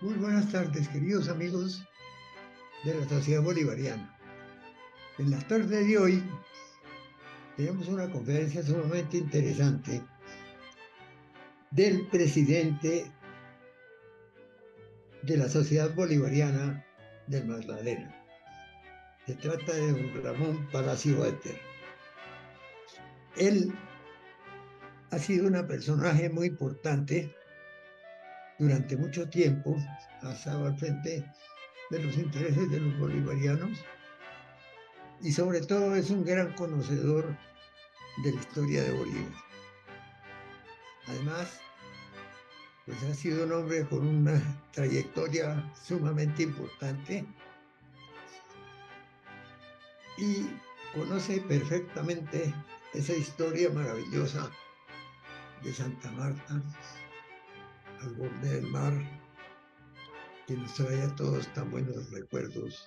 Muy buenas tardes, queridos amigos de la Sociedad Bolivariana. En la tarde de hoy tenemos una conferencia sumamente interesante del presidente de la Sociedad Bolivariana del Magdalena. Se trata de don Ramón Palacio Éter. Él ha sido un personaje muy importante durante mucho tiempo, ha estado al frente de los intereses de los bolivarianos y sobre todo es un gran conocedor de la historia de Bolívar. Además, pues ha sido un hombre con una trayectoria sumamente importante y conoce perfectamente esa historia maravillosa de Santa Marta al borde del mar que nos trae a todos tan buenos recuerdos,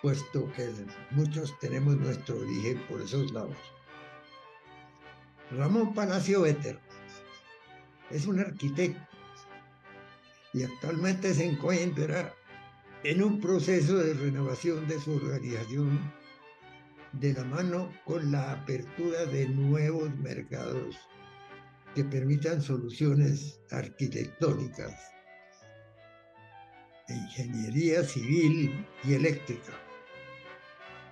puesto que muchos tenemos nuestro origen por esos lados. Ramón Palacio Éter es un arquitecto y actualmente se encuentra en un proceso de renovación de su organización de la mano con la apertura de nuevos mercados que permitan soluciones arquitectónicas de ingeniería civil y eléctrica,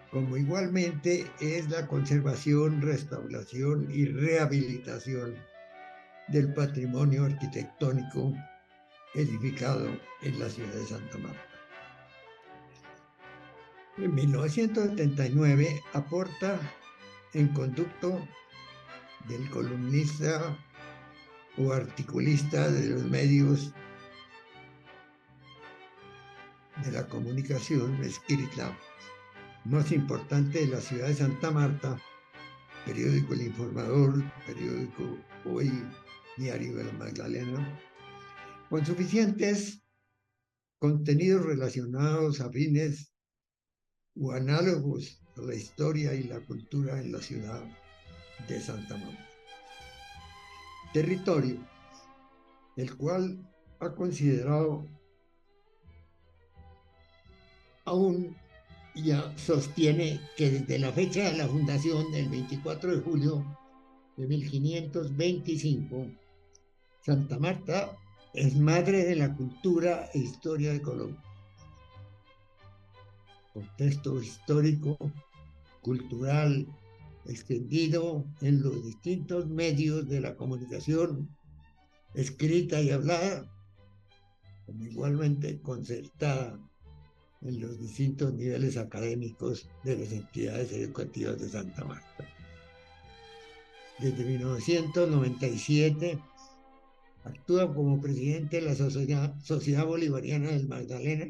como igualmente es la conservación, restauración y rehabilitación del patrimonio arquitectónico edificado en la ciudad de Santa Marta. En 1979 aporta en conducto del columnista o articulista de los medios de la comunicación escrita más importante de la ciudad de Santa Marta, periódico El Informador, periódico Hoy, Diario de la Magdalena, con suficientes contenidos relacionados, afines o análogos a la historia y la cultura en la ciudad de Santa Marta. Territorio, el cual ha considerado aún ya sostiene que desde la fecha de la fundación, el 24 de julio de 1525, Santa Marta es madre de la cultura e historia de Colombia. Contexto histórico, cultural, extendido en los distintos medios de la comunicación, escrita y hablada, como igualmente concertada en los distintos niveles académicos de las entidades educativas de Santa Marta. Desde 1997 actúa como presidente de la Sociedad Bolivariana del Magdalena,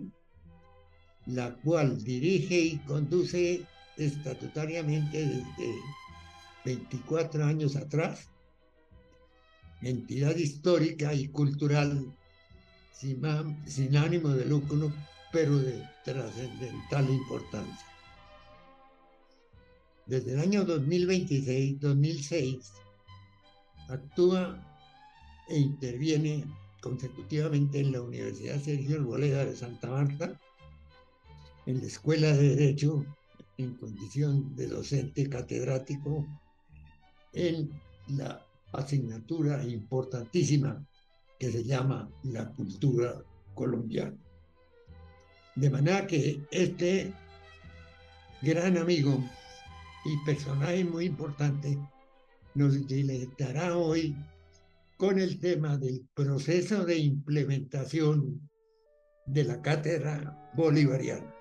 la cual dirige y conduce estatutariamente desde 24 años atrás, entidad histórica y cultural sin ánimo de lucro, pero de trascendental importancia. Desde el año 2006 actúa e interviene consecutivamente en la Universidad Sergio Arboleda de Santa Marta, en la Escuela de Derecho en condición de docente catedrático, en la asignatura importantísima que se llama la cultura colombiana. De manera que este gran amigo y personaje muy importante nos deleitará hoy con el tema del proceso de implementación de la cátedra bolivariana.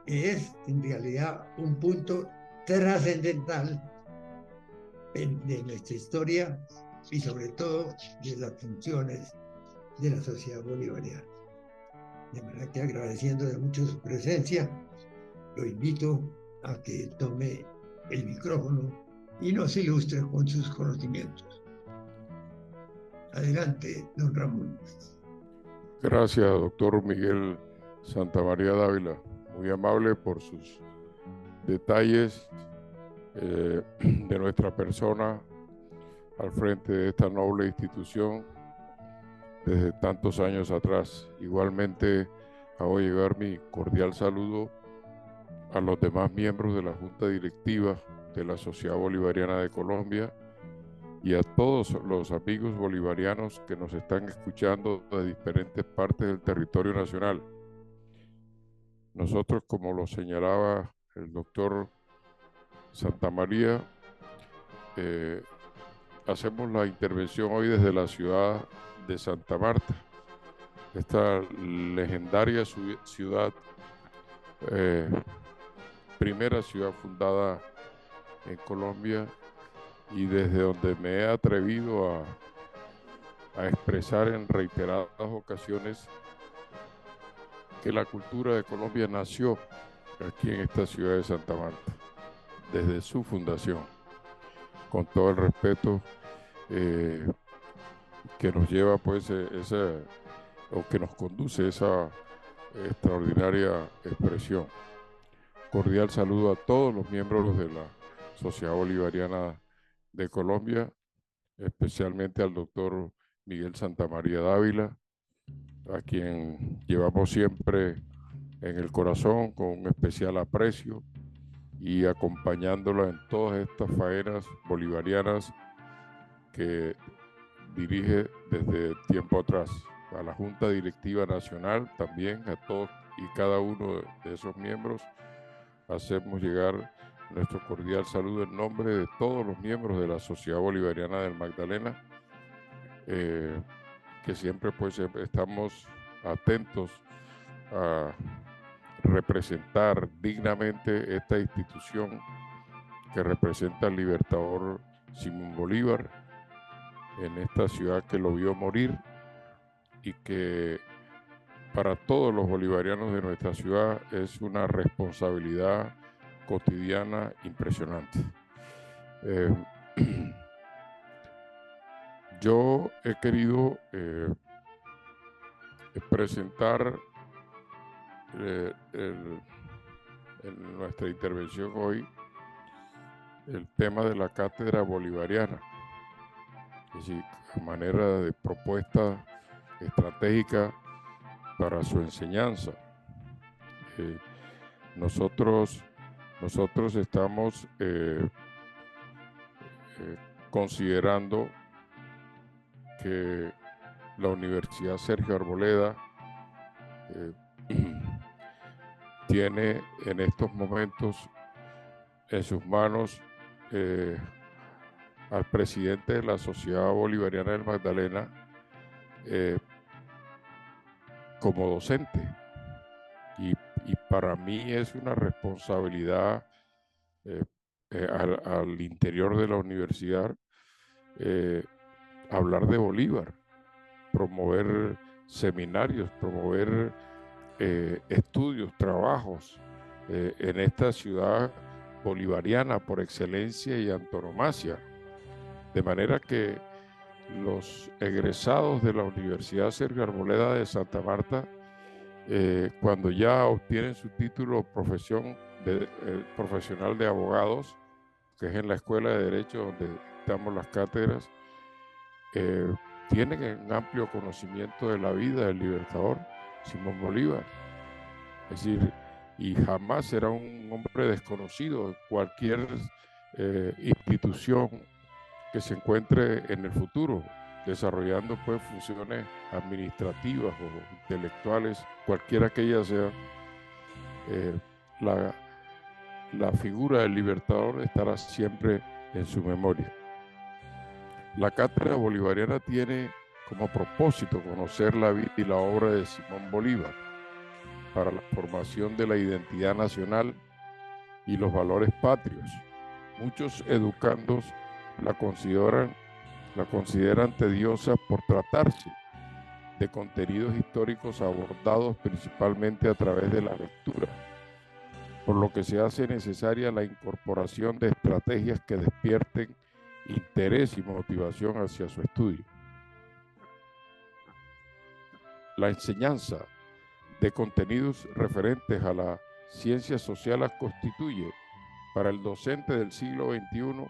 Es en realidad un punto trascendental de nuestra historia y sobre todo de las funciones de la sociedad bolivariana. De manera que agradeciéndole mucho su presencia, lo invito a que tome el micrófono y nos ilustre con sus conocimientos. Adelante, don Ramón. Gracias, doctor Miguel Santamaría Dávila, muy amable por sus detalles de nuestra persona al frente de esta noble institución desde tantos años atrás. Igualmente hago llegar mi cordial saludo a los demás miembros de la Junta Directiva de la Sociedad Bolivariana de Colombia y a todos los amigos bolivarianos que nos están escuchando de diferentes partes del territorio nacional. Nosotros, como lo señalaba el doctor Santamaría, hacemos la intervención hoy desde la ciudad de Santa Marta, esta legendaria ciudad, primera ciudad fundada en Colombia, y desde donde me he atrevido a expresar en reiteradas ocasiones que la cultura de Colombia nació aquí en esta ciudad de Santa Marta, desde su fundación, con todo el respeto que nos lleva pues o que nos conduce esa extraordinaria expresión. Cordial saludo a todos los miembros de la Sociedad Bolivariana de Colombia, especialmente al doctor Miguel Santamaría Dávila, a quien llevamos siempre en el corazón con un especial aprecio y acompañándola en todas estas faenas bolivarianas que dirige desde tiempo atrás. A la Junta Directiva Nacional también, a todos y cada uno de esos miembros, hacemos llegar nuestro cordial saludo en nombre de todos los miembros de la Sociedad Bolivariana del Magdalena, que siempre pues estamos atentos a representar dignamente esta institución que representa al libertador Simón Bolívar en esta ciudad que lo vio morir y que para todos los bolivarianos de nuestra ciudad es una responsabilidad cotidiana impresionante. Yo he querido presentar en nuestra intervención hoy el tema de la cátedra bolivariana, es decir, a manera de propuesta estratégica para su enseñanza. Nosotros estamos considerando que la Universidad Sergio Arboleda tiene en estos momentos en sus manos al presidente de la Sociedad Bolivariana del Magdalena como docente. Y para mí es una responsabilidad al interior de la universidad hablar de Bolívar, promover seminarios, promover estudios, trabajos en esta ciudad bolivariana por excelencia y antonomasia. De manera que los egresados de la Universidad Sergio Arboleda de Santa Marta, cuando ya obtienen su título profesional de abogados, que es en la Escuela de Derecho donde damos las cátedras, tienen un amplio conocimiento de la vida del libertador Simón Bolívar. Es decir, y jamás será un hombre desconocido en cualquier institución que se encuentre en el futuro, desarrollando pues funciones administrativas o intelectuales, cualquiera que ella sea. La figura del libertador estará siempre en su memoria. La cátedra bolivariana tiene como propósito conocer la vida y la obra de Simón Bolívar para la formación de la identidad nacional y los valores patrios. Muchos educandos la consideran tediosa por tratarse de contenidos históricos abordados principalmente a través de la lectura, por lo que se hace necesaria la incorporación de estrategias que despierten interés y motivación hacia su estudio. La enseñanza de contenidos referentes a las ciencias sociales constituye para el docente del siglo XXI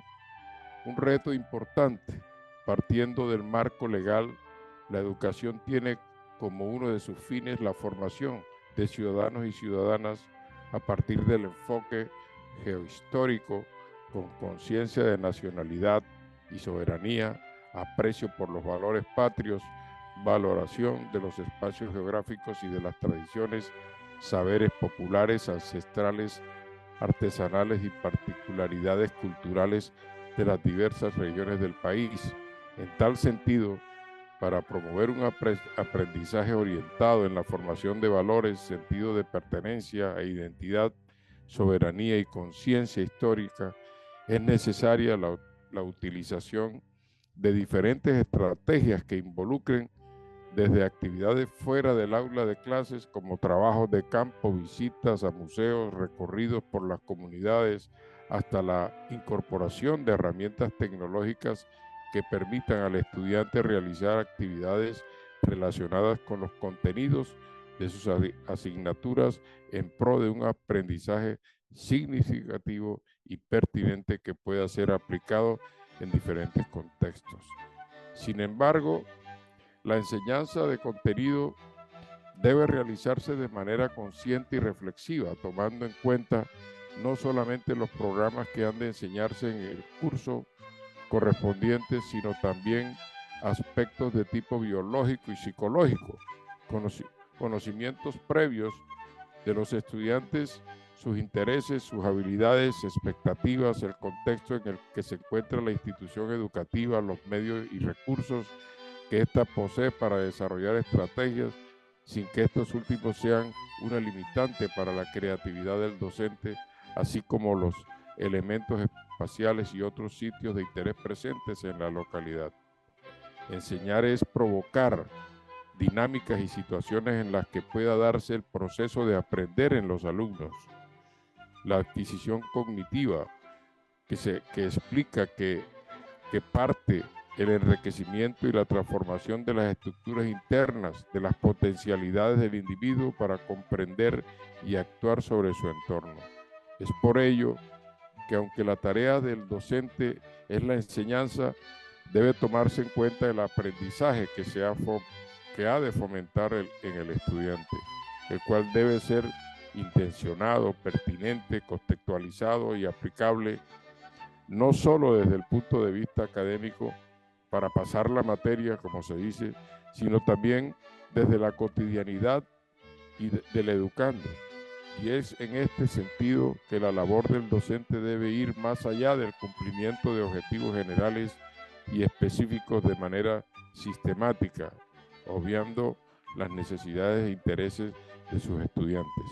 un reto importante, partiendo del marco legal La educación tiene como uno de sus fines la formación de ciudadanos y ciudadanas a partir del enfoque geohistórico, con conciencia de nacionalidad y soberanía, aprecio por los valores patrios, valoración de los espacios geográficos y de las tradiciones, saberes populares, ancestrales, artesanales y particularidades culturales de las diversas regiones del país. En tal sentido, para promover un aprendizaje orientado en la formación de valores, sentido de pertenencia e identidad, soberanía y conciencia histórica, es necesaria la utilización de diferentes estrategias que involucren desde actividades fuera del aula de clases como trabajos de campo, visitas a museos, recorridos por las comunidades, hasta la incorporación de herramientas tecnológicas que permitan al estudiante realizar actividades relacionadas con los contenidos de sus asignaturas en pro de un aprendizaje significativo y pertinente que pueda ser aplicado en diferentes contextos. Sin embargo, la enseñanza de contenido debe realizarse de manera consciente y reflexiva, tomando en cuenta no solamente los programas que han de enseñarse en el curso correspondiente, sino también aspectos de tipo biológico y psicológico, conocimientos previos de los estudiantes, sus intereses, sus habilidades, expectativas, el contexto en el que se encuentra la institución educativa, los medios y recursos que ésta posee para desarrollar estrategias, sin que estos últimos sean una limitante para la creatividad del docente, así como los elementos espaciales y otros sitios de interés presentes en la localidad. Enseñar es provocar dinámicas y situaciones en las que pueda darse el proceso de aprender en los alumnos. La adquisición cognitiva, que explica que parte el enriquecimiento y la transformación de las estructuras internas, de las potencialidades del individuo para comprender y actuar sobre su entorno. Es por ello que aunque la tarea del docente es la enseñanza, debe tomarse en cuenta el aprendizaje que ha de fomentar en el estudiante, el cual debe ser intencionado, pertinente, contextualizado y aplicable, no solo desde el punto de vista académico para pasar la materia, como se dice, sino también desde la cotidianidad y del educando. Y es en este sentido que la labor del docente debe ir más allá del cumplimiento de objetivos generales y específicos de manera sistemática, obviando las necesidades e intereses de sus estudiantes.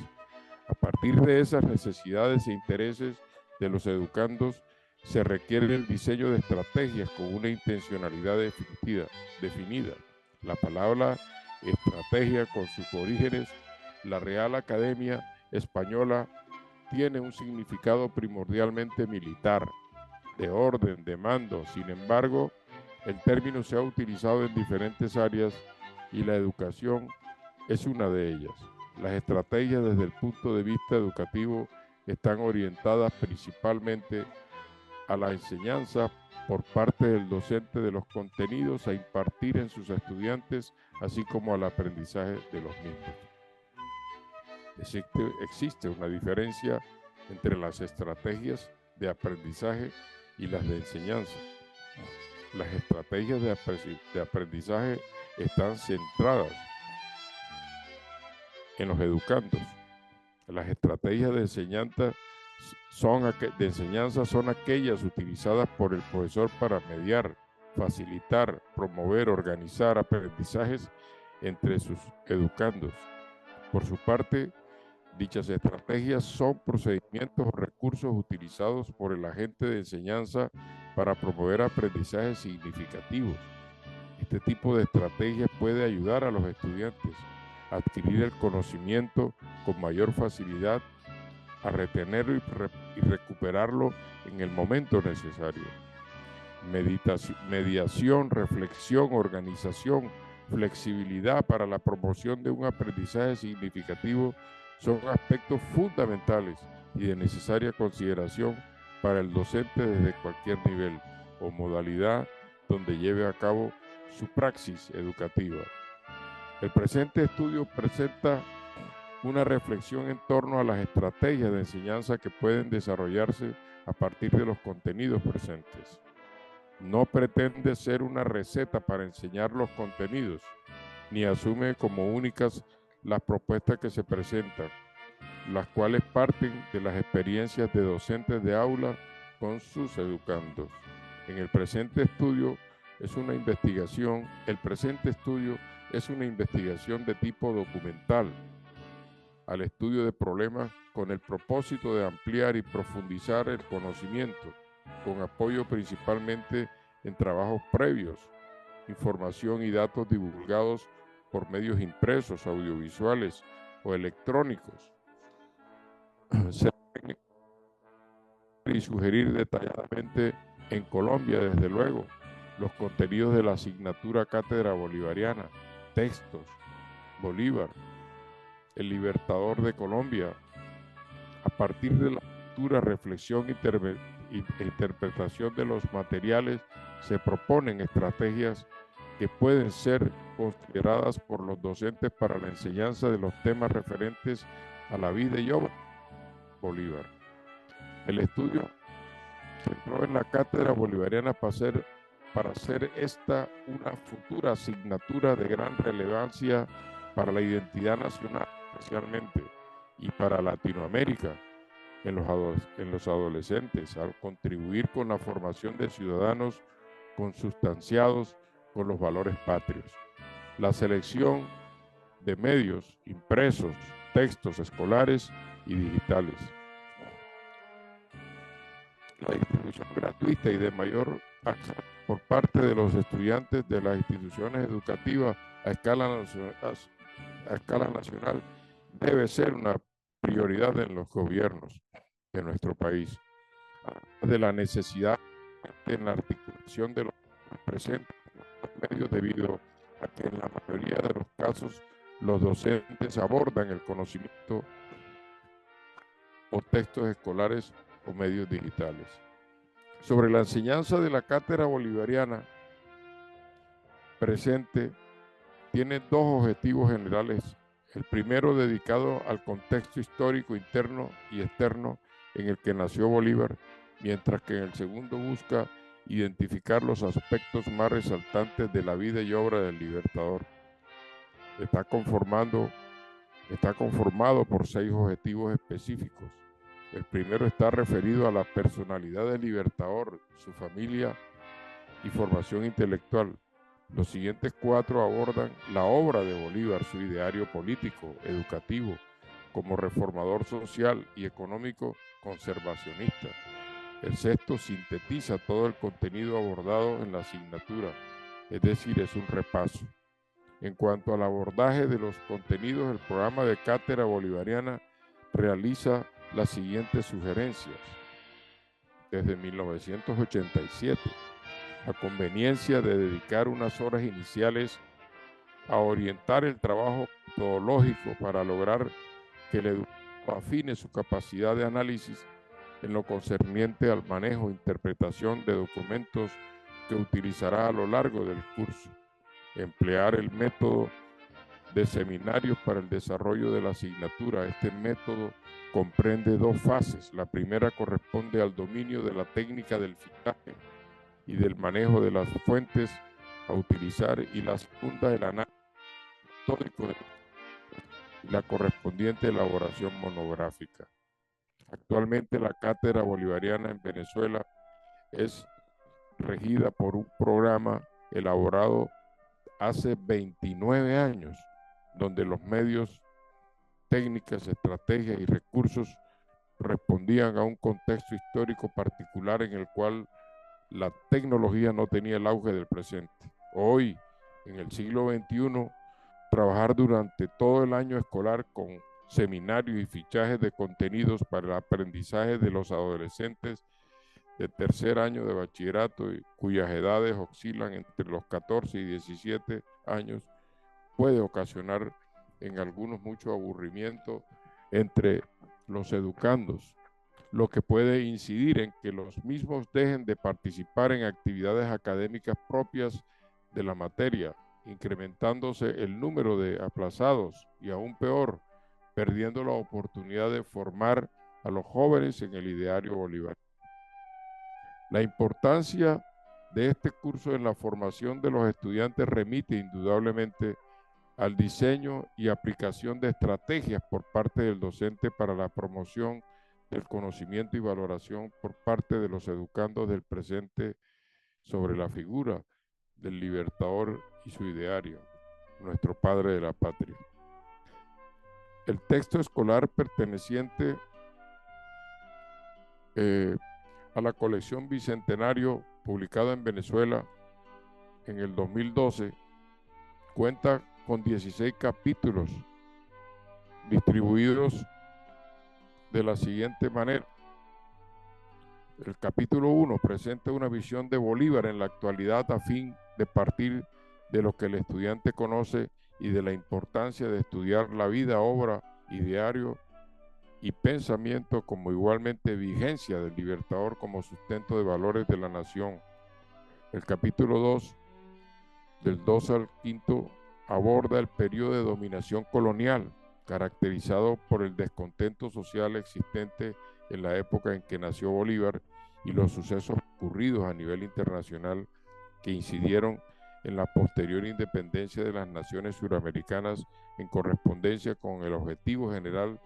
A partir de esas necesidades e intereses de los educandos, se requiere el diseño de estrategias con una intencionalidad definida. La palabra estrategia, con sus orígenes, la Real Academia Española, tiene un significado primordialmente militar, de orden, de mando. Sin embargo, el término se ha utilizado en diferentes áreas y la educación es una de ellas. Las estrategias desde el punto de vista educativo están orientadas principalmente a la enseñanza por parte del docente de los contenidos a impartir en sus estudiantes, así como al aprendizaje de los mismos. Existe una diferencia entre las estrategias de aprendizaje y las de enseñanza. Las estrategias de aprendizaje están centradas en los educandos. Las estrategias de enseñanza son aquellas utilizadas por el profesor para mediar, facilitar, promover, organizar aprendizajes entre sus educandos. Por su parte, dichas estrategias son procedimientos o recursos utilizados por el agente de enseñanza para promover aprendizajes significativos. Este tipo de estrategias puede ayudar a los estudiantes a adquirir el conocimiento con mayor facilidad, a retenerlo y recuperarlo en el momento necesario. Mediación, reflexión, organización, flexibilidad para la promoción de un aprendizaje significativo son aspectos fundamentales y de necesaria consideración para el docente desde cualquier nivel o modalidad donde lleve a cabo su praxis educativa. El presente estudio presenta una reflexión en torno a las estrategias de enseñanza que pueden desarrollarse a partir de los contenidos presentes. No pretende ser una receta para enseñar los contenidos, ni asume como únicas las propuestas que se presentan, las cuales parten de las experiencias de docentes de aula con sus educandos. El presente estudio es una investigación de tipo documental al estudio de problemas con el propósito de ampliar y profundizar el conocimiento, con apoyo principalmente en trabajos previos, información y datos divulgados por medios impresos, audiovisuales o electrónicos. Y sugerir detalladamente en Colombia, desde luego, los contenidos de la asignatura Cátedra Bolivariana, textos, Bolívar, el Libertador de Colombia. A partir de la lectura, reflexión e interpretación de los materiales, se proponen estrategias que pueden ser consideradas por los docentes para la enseñanza de los temas referentes a la vida y obra de Bolívar. El estudio se centró en la Cátedra Bolivariana para hacer esta una futura asignatura de gran relevancia para la identidad nacional, especialmente, y para Latinoamérica en los adolescentes, al contribuir con la formación de ciudadanos consustanciados con los valores patrios. La selección de medios impresos, textos escolares y digitales. La distribución gratuita y de mayor acceso por parte de los estudiantes de las instituciones educativas a escala nacional debe ser una prioridad en los gobiernos de nuestro país, de la necesidad en la articulación de los presentes medios debido a que en la mayoría de los casos los docentes abordan el conocimiento o textos escolares o medios digitales. Sobre la enseñanza de la Cátedra Bolivariana presente, tiene dos objetivos generales. El primero dedicado al contexto histórico interno y externo en el que nació Bolívar, mientras que en el segundo busca identificar los aspectos más resaltantes de la vida y obra del Libertador. Está conformado por 6 objetivos específicos. El primero está referido a la personalidad del Libertador, su familia y formación intelectual. Los siguientes 4 abordan la obra de Bolívar, su ideario político, educativo, como reformador social y económico conservacionista. El sexto sintetiza todo el contenido abordado en la asignatura, es decir, es un repaso. En cuanto al abordaje de los contenidos, el programa de Cátedra Bolivariana realiza las siguientes sugerencias. Desde 1987, la conveniencia de dedicar unas horas iniciales a orientar el trabajo metodológico para lograr que el educador afine su capacidad de análisis en lo concerniente al manejo e interpretación de documentos que utilizará a lo largo del curso. Emplear el método de seminarios para el desarrollo de la asignatura. Este método comprende 2 fases. La primera corresponde al dominio de la técnica del fichaje y del manejo de las fuentes a utilizar, y la segunda el análisis metódico y la correspondiente elaboración monográfica. Actualmente la Cátedra Bolivariana en Venezuela es regida por un programa elaborado hace 29 años, donde los medios, técnicas, estrategias y recursos respondían a un contexto histórico particular en el cual la tecnología no tenía el auge del presente. Hoy, en el siglo XXI, trabajar durante todo el año escolar con seminarios y fichajes de contenidos para el aprendizaje de los adolescentes de tercer año de bachillerato, cuyas edades oscilan entre los 14 y 17 años, puede ocasionar en algunos mucho aburrimiento entre los educandos, lo que puede incidir en que los mismos dejen de participar en actividades académicas propias de la materia, incrementándose el número de aplazados y aún peor, perdiendo la oportunidad de formar a los jóvenes en el ideario bolivariano. La importancia de este curso en la formación de los estudiantes remite indudablemente al diseño y aplicación de estrategias por parte del docente para la promoción del conocimiento y valoración por parte de los educandos del presente sobre la figura del libertador y su ideario, nuestro padre de la patria. El texto escolar perteneciente a la colección Bicentenario, publicada en Venezuela en el 2012, cuenta con 16 capítulos distribuidos de la siguiente manera. El capítulo 1 presenta una visión de Bolívar en la actualidad a fin de partir de lo que el estudiante conoce y de la importancia de estudiar la vida, obra, ideario y pensamiento como igualmente vigencia del libertador como sustento de valores de la nación. El capítulo 2, del 2 al 5, aborda el periodo de dominación colonial, caracterizado por el descontento social existente en la época en que nació Bolívar y los sucesos ocurridos a nivel internacional que incidieron en la posterior independencia de las naciones suramericanas en correspondencia con el objetivo general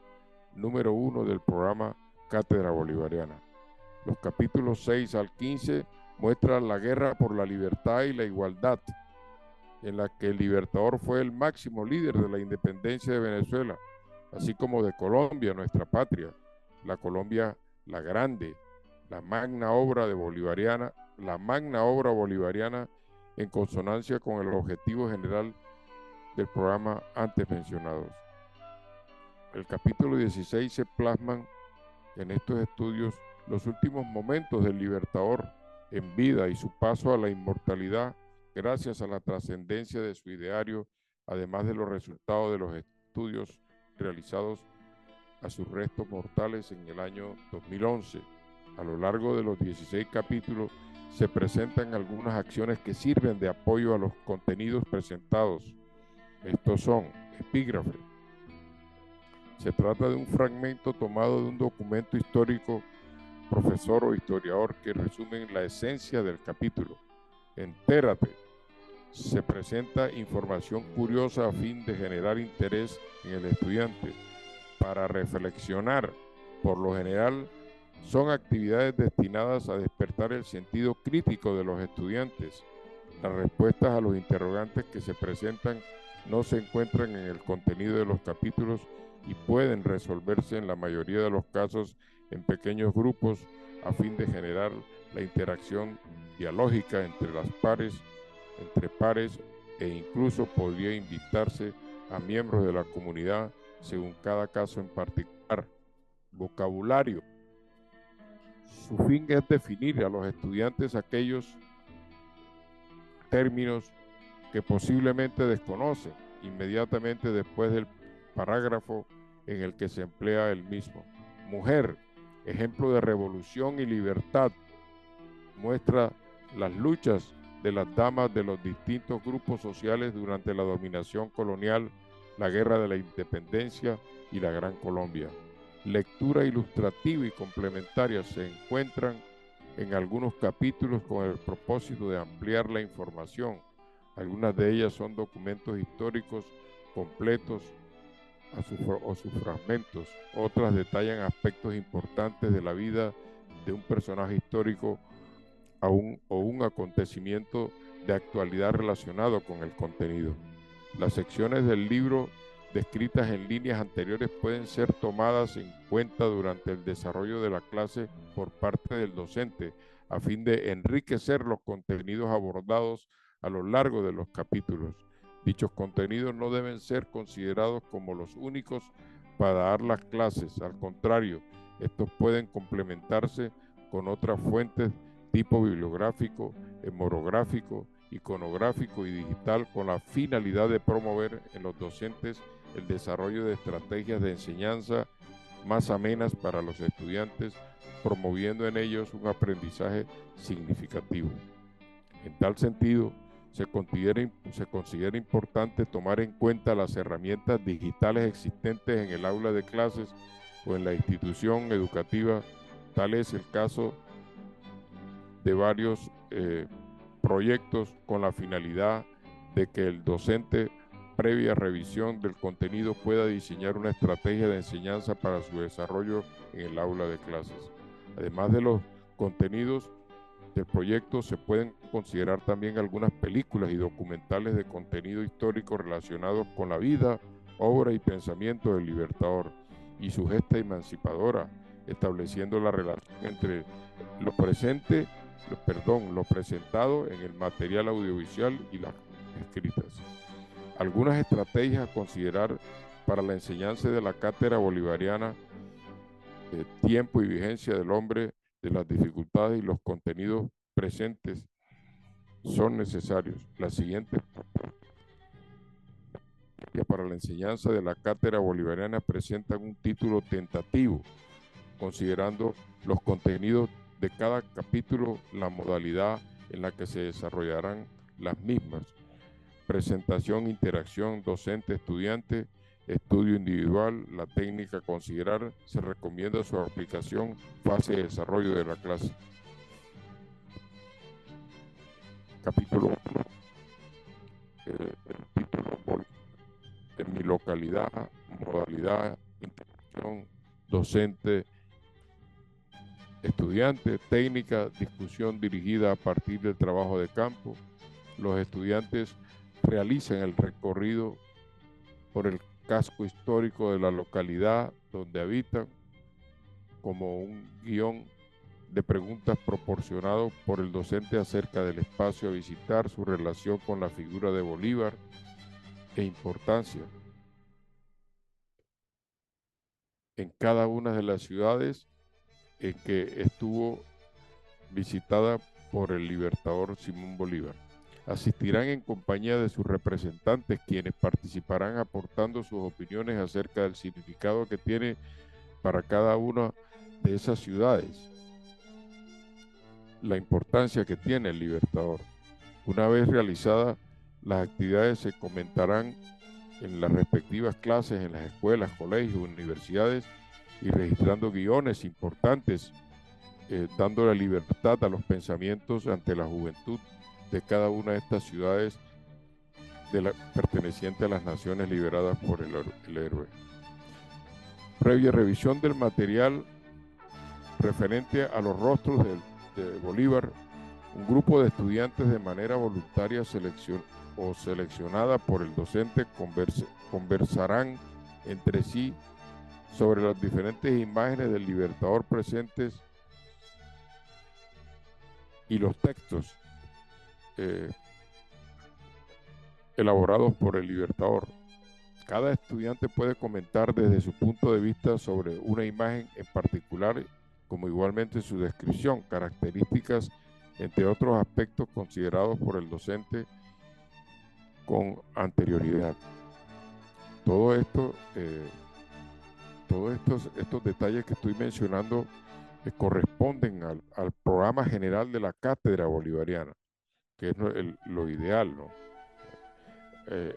número 1 del programa Cátedra Bolivariana. Los capítulos 6 al 15 muestran la guerra por la libertad y la igualdad, en la que el libertador fue el máximo líder de la independencia de Venezuela, así como de Colombia, nuestra patria, la Colombia la grande, la magna obra bolivariana en consonancia con el objetivo general del programa antes mencionados. El capítulo 16 se plasman en estos estudios los últimos momentos del libertador en vida y su paso a la inmortalidad gracias a la trascendencia de su ideario, además de los resultados de los estudios realizados a sus restos mortales en el año 2011. A lo largo de los 16 capítulos se presentan algunas acciones que sirven de apoyo a los contenidos presentados. Estos son epígrafes. Se trata de un fragmento tomado de un documento histórico, profesor o historiador que resume la esencia del capítulo. Entérate. Se presenta información curiosa a fin de generar interés en el estudiante. Para reflexionar, por lo general, son actividades destinadas a despertar el sentido crítico de los estudiantes. Las respuestas a los interrogantes que se presentan no se encuentran en el contenido de los capítulos y pueden resolverse en la mayoría de los casos en pequeños grupos a fin de generar la interacción dialógica entre pares e incluso podría invitarse a miembros de la comunidad según cada caso en particular. Vocabulario. Su fin es definir a los estudiantes aquellos términos que posiblemente desconocen inmediatamente después del parágrafo en el que se emplea el mismo. Mujer, ejemplo de revolución y libertad, muestra las luchas de las damas de los distintos grupos sociales durante la dominación colonial, la guerra de la independencia y la Gran Colombia. Lectura ilustrativa y complementaria se encuentran en algunos capítulos con el propósito de ampliar la información. Algunas de ellas son documentos históricos completos o sus fragmentos. Otras detallan aspectos importantes de la vida de un personaje histórico o un acontecimiento de actualidad relacionado con el contenido. Las secciones del libro descritas en líneas anteriores pueden ser tomadas en cuenta durante el desarrollo de la clase por parte del docente a fin de enriquecer los contenidos abordados a lo largo de los capítulos. Dichos contenidos no deben ser considerados como los únicos para dar las clases. Al contrario, estos pueden complementarse con otras fuentes tipo bibliográfico, hemorográfico, iconográfico y digital con la finalidad de promover en los docentes el desarrollo de estrategias de enseñanza más amenas para los estudiantes, promoviendo en ellos un aprendizaje significativo. En tal sentido, se considera importante tomar en cuenta las herramientas digitales existentes en el aula de clases o en la institución educativa. Tal es el caso de varios proyectos con la finalidad de que el docente, previa revisión del contenido, pueda diseñar una estrategia de enseñanza para su desarrollo en el aula de clases. Además de los contenidos del proyecto, se pueden considerar también algunas películas y documentales de contenido histórico relacionados con la vida, obra y pensamiento del Libertador y su gesta emancipadora, estableciendo la relación entre lo presentado en el material audiovisual y las escritas. Algunas estrategias a considerar para la enseñanza de la cátedra bolivariana: tiempo y vigencia del hombre, de las dificultades y los contenidos presentes son necesarios. Las siguientes para la enseñanza de la cátedra bolivariana presentan un título tentativo, considerando los contenidos de cada capítulo, la modalidad en la que se desarrollarán las mismas: presentación, interacción, docente-estudiante, estudio individual, la técnica a considerar, se recomienda su aplicación, fase de desarrollo de la clase. Capítulo 1, el título: en mi localidad, modalidad, interacción, docente, estudiante, técnica, discusión dirigida a partir del trabajo de campo. Los estudiantes realizan el recorrido por el casco histórico de la localidad donde habitan, como un guión de preguntas proporcionado por el docente acerca del espacio a visitar, su relación con la figura de Bolívar e importancia en cada una de las ciudades en que estuvo visitada por el Libertador Simón Bolívar. Asistirán en compañía de sus representantes, quienes participarán aportando sus opiniones acerca del significado que tiene para cada una de esas ciudades, la importancia que tiene el Libertador. Una vez realizadas las actividades, se comentarán en las respectivas clases en las escuelas, colegios, universidades, y registrando guiones importantes, dando la libertad a los pensamientos ante la juventud de cada una de estas ciudades perteneciente a las naciones liberadas por el héroe. Previa revisión del material referente a los rostros de Bolívar, un grupo de estudiantes de manera voluntaria seleccionada por el docente conversarán entre sí sobre las diferentes imágenes del Libertador presentes y los textos elaborados por el Libertador. Cada estudiante puede comentar desde su punto de vista sobre una imagen en particular, como igualmente su descripción, características, entre otros aspectos considerados por el docente con anterioridad. Todo esto, todos estos detalles que estoy mencionando corresponden al programa general de la cátedra bolivariana, que es lo ideal, ¿no?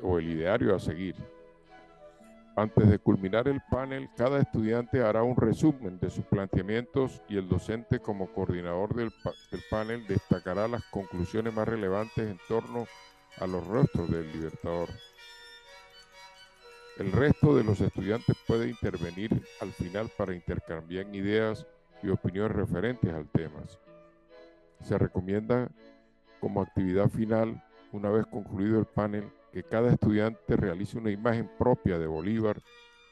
O el ideario a seguir. Antes de culminar el panel, cada estudiante hará un resumen de sus planteamientos y el docente, como coordinador del panel, destacará las conclusiones más relevantes en torno a los rostros del Libertador. El resto de los estudiantes puede intervenir al final para intercambiar ideas y opiniones referentes al tema. Se recomienda como actividad final, una vez concluido el panel, que cada estudiante realice una imagen propia de Bolívar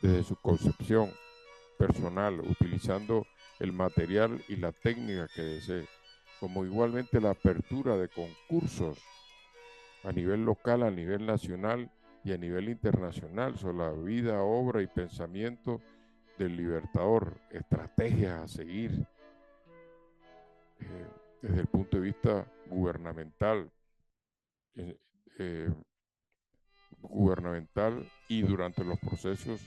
desde su concepción personal, utilizando el material y la técnica que desee, como igualmente la apertura de concursos a nivel local, a nivel nacional y a nivel internacional sobre la vida, obra y pensamiento del Libertador, estrategias a seguir desde el punto de vista gubernamental, y durante los procesos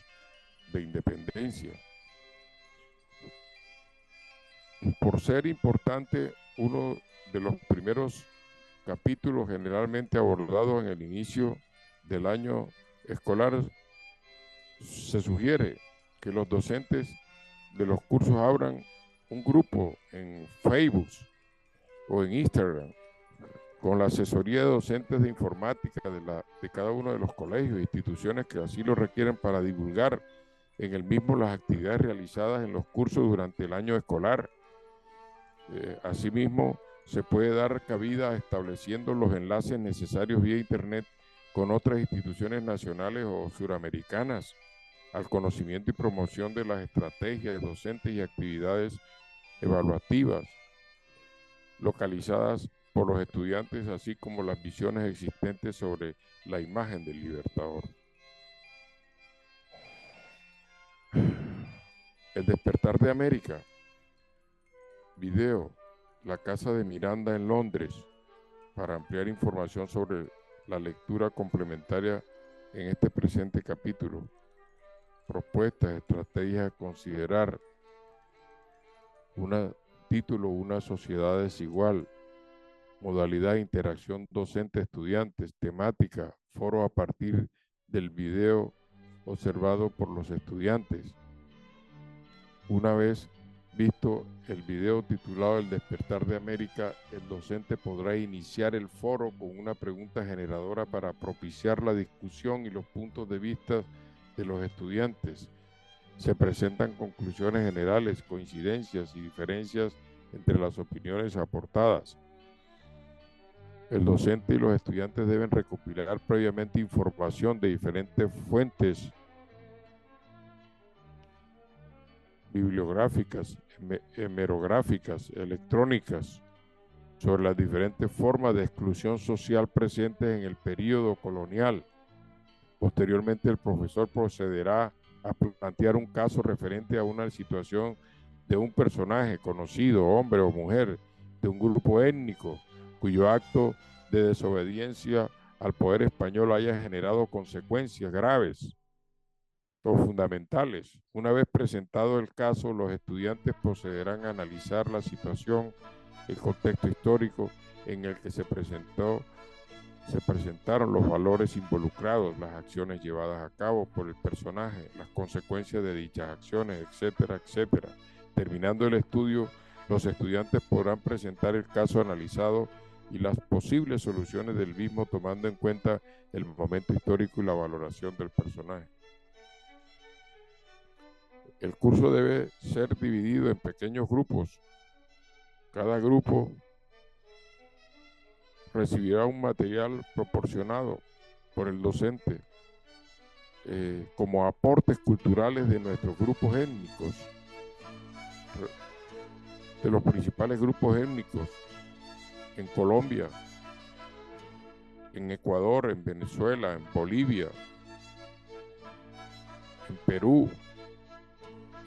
de independencia. Por ser importante, uno de los primeros capítulos generalmente abordados en el inicio del año escolar, se sugiere que los docentes de los cursos abran un grupo en Facebook o en Instagram con la asesoría de docentes de informática de cada uno de los colegios e instituciones que así lo requieren para divulgar en el mismo las actividades realizadas en los cursos durante el año escolar. Asimismo, se puede dar cabida estableciendo los enlaces necesarios vía Internet con otras instituciones nacionales o suramericanas al conocimiento y promoción de las estrategias docentes y actividades evaluativas localizadas por los estudiantes, así como las visiones existentes sobre la imagen del Libertador. El despertar de América, video, La Casa de Miranda en Londres, para ampliar información sobre la lectura complementaria en este presente capítulo. Propuestas, estrategias a considerar, título, una sociedad desigual, modalidad de interacción docente-estudiantes, temática, foro a partir del video observado por los estudiantes. Una vez visto el video titulado El despertar de América, el docente podrá iniciar el foro con una pregunta generadora para propiciar la discusión y los puntos de vista de los estudiantes. Se presentan conclusiones generales, coincidencias y diferencias entre las opiniones aportadas. El docente y los estudiantes deben recopilar previamente información de diferentes fuentes bibliográficas, hemerográficas, electrónicas, sobre las diferentes formas de exclusión social presentes en el período colonial. Posteriormente, el profesor procederá a plantear un caso referente a una situación de un personaje conocido, hombre o mujer, de un grupo étnico, cuyo acto de desobediencia al poder español haya generado consecuencias graves o fundamentales. Una vez presentado el caso, los estudiantes procederán a analizar la situación, el contexto histórico en el que se presentaron los valores involucrados, las acciones llevadas a cabo por el personaje, las consecuencias de dichas acciones, etcétera, etcétera. Terminando el estudio, los estudiantes podrán presentar el caso analizado y las posibles soluciones del mismo, tomando en cuenta el momento histórico y la valoración del personaje. El curso debe ser dividido en pequeños grupos. Cada grupo recibirá un material proporcionado por el docente como aportes culturales de nuestros grupos étnicos, de los principales grupos étnicos en Colombia, en Ecuador, en Venezuela, en Bolivia, en Perú,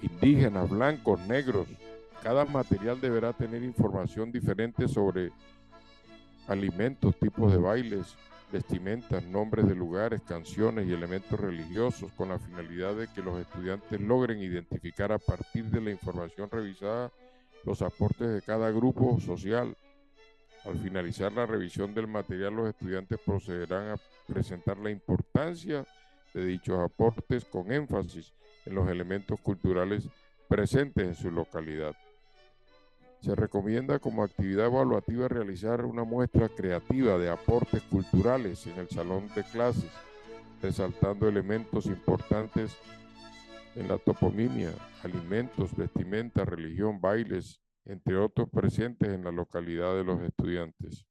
indígenas, blancos, negros. Cada material deberá tener información diferente sobre alimentos, tipos de bailes, vestimentas, nombres de lugares, canciones y elementos religiosos, con la finalidad de que los estudiantes logren identificar a partir de la información revisada los aportes de cada grupo social. Al finalizar la revisión del material, los estudiantes procederán a presentar la importancia de dichos aportes con énfasis en los elementos culturales presentes en su localidad. Se recomienda como actividad evaluativa realizar una muestra creativa de aportes culturales en el salón de clases, resaltando elementos importantes en la toponimia, alimentos, vestimenta, religión, bailes, entre otros presentes en la localidad de los estudiantes.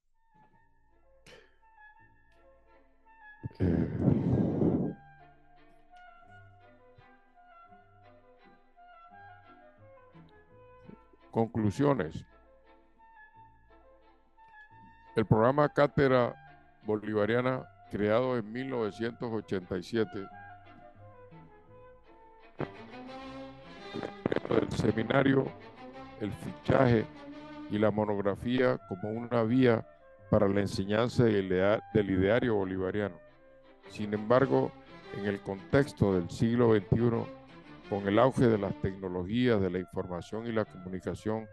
Conclusiones. El programa Cátedra Bolivariana, creado en 1987, el seminario, el fichaje y la monografía como una vía para la enseñanza del ideario bolivariano. Sin embargo, en el contexto del siglo XXI, con el auge de las tecnologías, de la información y la comunicación,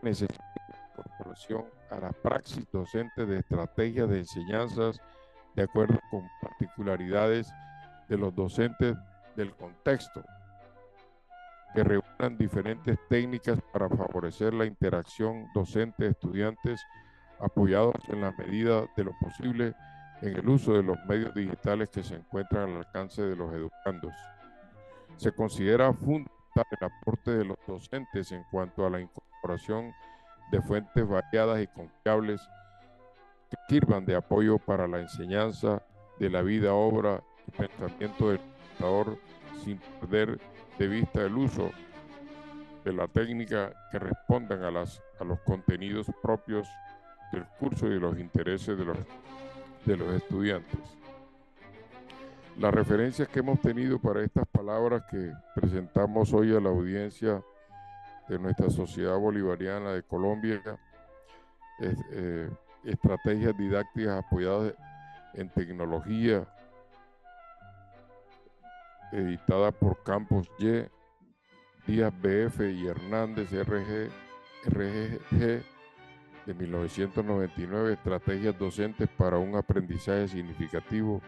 necesita incorporación a la praxis docente de estrategias de enseñanzas de acuerdo con particularidades de los docentes del contexto, que reúnan diferentes técnicas para favorecer la interacción docente-estudiantes, apoyados en la medida de lo posible en el uso de los medios digitales que se encuentran al alcance de los educandos. Se considera fundamental el aporte de los docentes en cuanto a la incorporación de fuentes variadas y confiables que sirvan de apoyo para la enseñanza de la vida, obra y pensamiento del educador, sin perder de vista el uso de la técnica que respondan a los contenidos propios del curso y de los intereses de los estudiantes. Las referencias que hemos tenido para estas palabras que presentamos hoy a la audiencia de nuestra Sociedad Bolivariana de Colombia es estrategias didácticas apoyadas en tecnología, editada por Campos Y, Díaz BF y Hernández RGG de 1999, estrategias docentes para un aprendizaje significativo,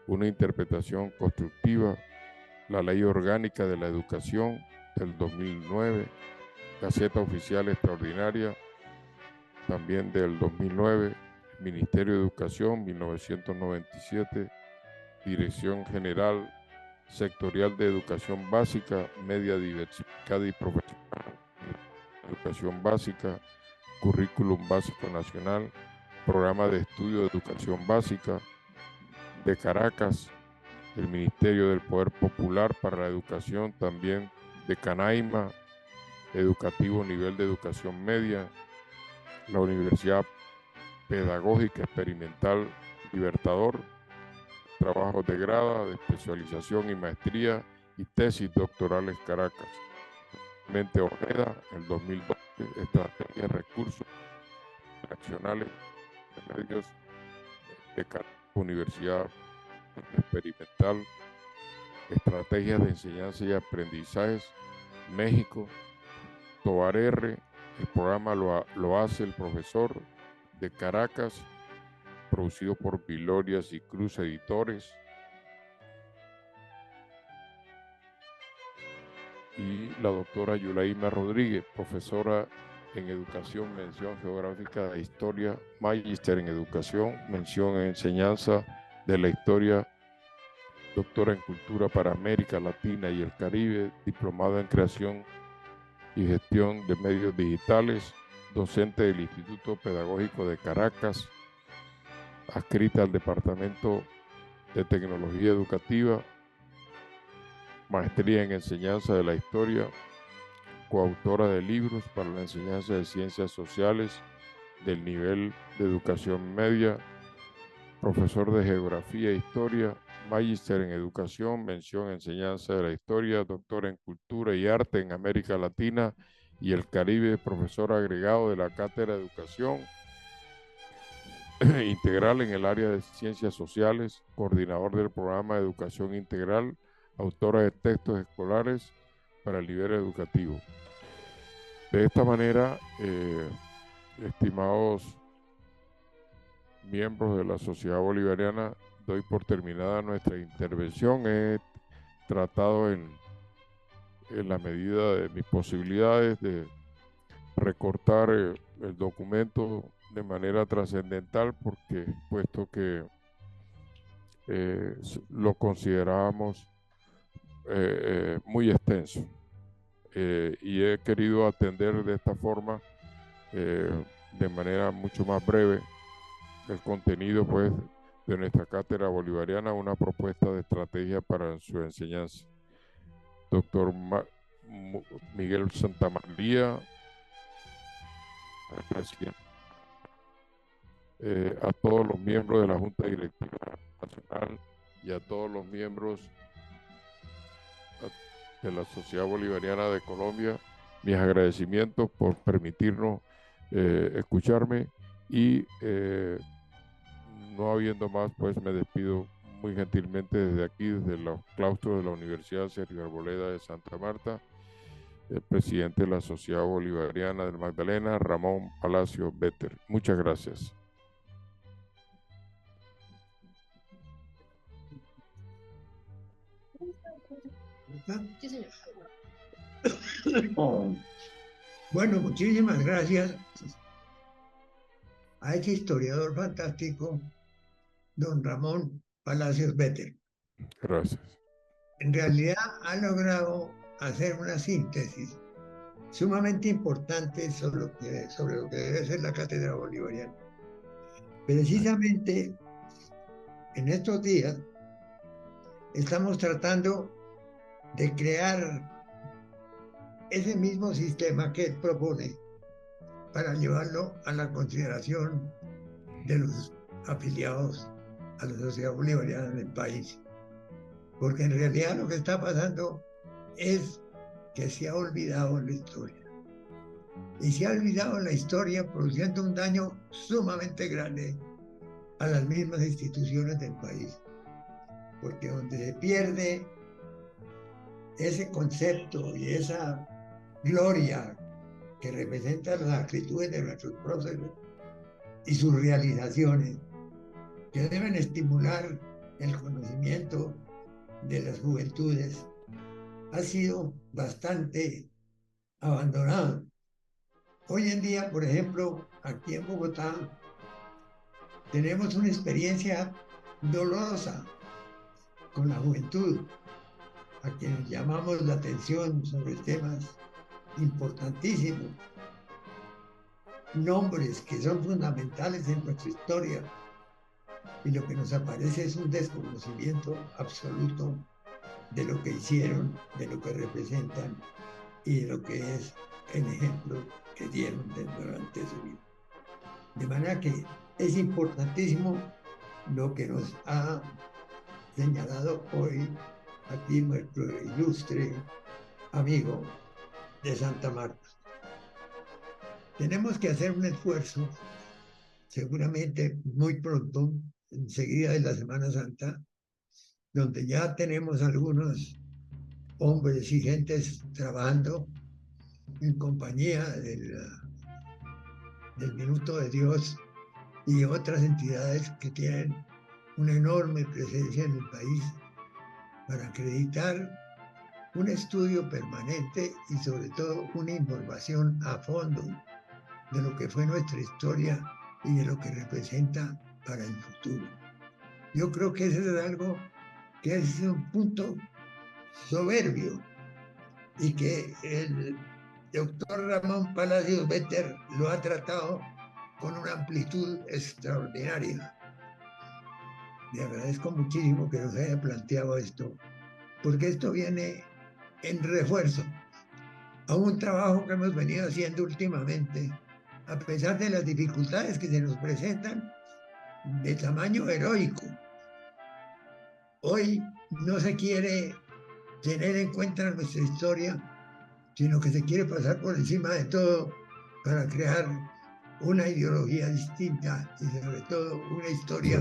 una interpretación constructiva, la Ley Orgánica de la Educación del 2009, Gaceta Oficial Extraordinaria también del 2009, Ministerio de Educación 1997, Dirección General Sectorial de Educación Básica, Media Diversificada y Profesional, Educación Básica, Currículum Básico Nacional, Programa de Estudio de Educación Básica de Caracas, el Ministerio del Poder Popular para la Educación también de Canaima, Educativo Nivel de Educación Media, la Universidad Pedagógica Experimental Libertador, trabajos de grado, de especialización y maestría y tesis doctorales Caracas. Mente Ojeda, el 2012, Estrategia de Recursos Nacionales de Medios de Caracas, Universidad Experimental, Estrategias de Enseñanza y Aprendizajes, México, Tobar R, el programa lo hace el profesor de Caracas, producido por Vilorias y Cruz Editores. Y la doctora Yulaima Rodríguez, profesora en Educación, mención geográfica de Historia, magíster en Educación, mención en Enseñanza de la Historia, doctora en Cultura para América Latina y el Caribe, diplomada en Creación y Gestión de Medios Digitales, docente del Instituto Pedagógico de Caracas, adscrita al Departamento de Tecnología Educativa, maestría en Enseñanza de la Historia, coautora de libros para la enseñanza de Ciencias Sociales del nivel de Educación Media, profesor de Geografía e Historia, magíster en Educación, mención en Enseñanza de la Historia, doctor en Cultura y Arte en América Latina y el Caribe, profesor agregado de la Cátedra de Educación Integral en el área de Ciencias Sociales, coordinador del programa de Educación Integral, autora de textos escolares para el nivel educativo. De esta manera, estimados miembros de la Sociedad Bolivariana, doy por terminada nuestra intervención. He tratado en la medida de mis posibilidades de recortar el documento de manera trascendental, porque puesto que lo considerábamos muy extenso, y he querido atender de esta forma, de manera mucho más breve, el contenido pues de nuestra cátedra bolivariana, una propuesta de estrategia para su enseñanza. Doctor Miguel Santamaría, presidente, a todos los miembros de la Junta Directiva Nacional y a todos los miembros de la Sociedad Bolivariana de Colombia, mis agradecimientos por permitirnos escucharme, y no habiendo más, pues me despido muy gentilmente desde aquí, desde los claustros de la Universidad Sergio Arboleda de Santa Marta, el presidente de la Sociedad Bolivariana del Magdalena, Ramón Palacio Vetter. Muchas gracias. Sí, señor. Bueno, muchísimas gracias a este historiador fantástico, don Ramón Palacios Vetter. Gracias. En realidad ha logrado hacer una síntesis sumamente importante sobre lo que debe ser la cátedra bolivariana. Precisamente en estos días estamos tratando de crear ese mismo sistema que él propone para llevarlo a la consideración de los afiliados a la sociedad bolivariana del país. Porque en realidad lo que está pasando es que se ha olvidado la historia. Y se ha olvidado la historia produciendo un daño sumamente grande a las mismas instituciones del país. Porque donde se pierde ese concepto y esa gloria que representan las actitudes de nuestros próceres y sus realizaciones, que deben estimular el conocimiento de las juventudes, ha sido bastante abandonado. Hoy en día, por ejemplo, aquí en Bogotá, tenemos una experiencia dolorosa con la juventud, a quienes llamamos la atención sobre temas importantísimos, nombres que son fundamentales en nuestra historia, y lo que nos aparece es un desconocimiento absoluto de lo que hicieron, de lo que representan y de lo que es el ejemplo que dieron durante su vida. De manera que es importantísimo lo que nos ha señalado hoy aquí nuestro ilustre amigo de Santa Marta. Tenemos que hacer un esfuerzo, seguramente muy pronto, enseguida de la Semana Santa, donde ya tenemos algunos hombres y gentes trabajando en compañía del Minuto de Dios y otras entidades que tienen una enorme presencia en el país para acreditar un estudio permanente y sobre todo una información a fondo de lo que fue nuestra historia y de lo que representa para el futuro. Yo creo que eso es algo que es un punto soberbio y que el doctor Ramón Palacios Vetter lo ha tratado con una amplitud extraordinaria. Le agradezco muchísimo que nos haya planteado esto, porque esto viene en refuerzo a un trabajo que hemos venido haciendo últimamente, a pesar de las dificultades que se nos presentan de tamaño heroico. Hoy no se quiere tener en cuenta nuestra historia, sino que se quiere pasar por encima de todo para crear una ideología distinta y sobre todo una historia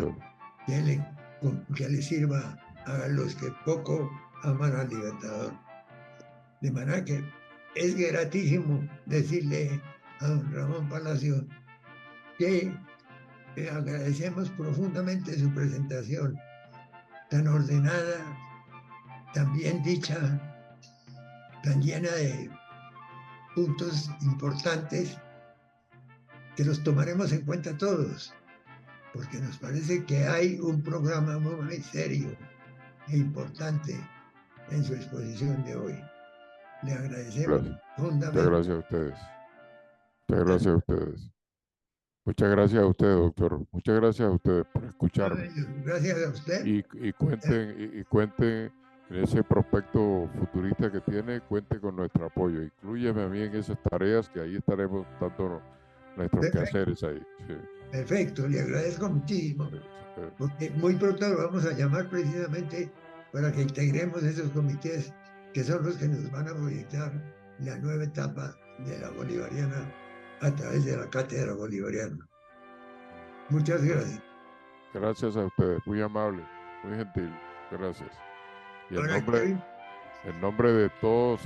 que le sirva a los que poco aman al Libertador. De manera que es gratísimo decirle a don Ramón Palacio que agradecemos profundamente su presentación, tan ordenada, tan bien dicha, tan llena de puntos importantes, que los tomaremos en cuenta todos, porque nos parece que hay un programa muy serio e importante en su exposición de hoy. Le agradecemos profundamente. Muchas gracias a ustedes. Muchas gracias a ustedes. Muchas gracias a ustedes, doctor. Muchas gracias a ustedes por escucharme. Gracias a usted. Y cuenten en ese prospecto futurista que tiene, cuente con nuestro apoyo. Inclúyeme a mí en esas tareas, que ahí estaremos dando nuestros quehaceres ahí. Sí. Perfecto, le agradezco muchísimo. Porque muy pronto lo vamos a llamar precisamente para que integremos esos comités que son los que nos van a proyectar la nueva etapa de la bolivariana a través de la cátedra bolivariana. Muchas gracias. Gracias a ustedes, muy amable, muy gentil. Gracias. Y en nombre de todos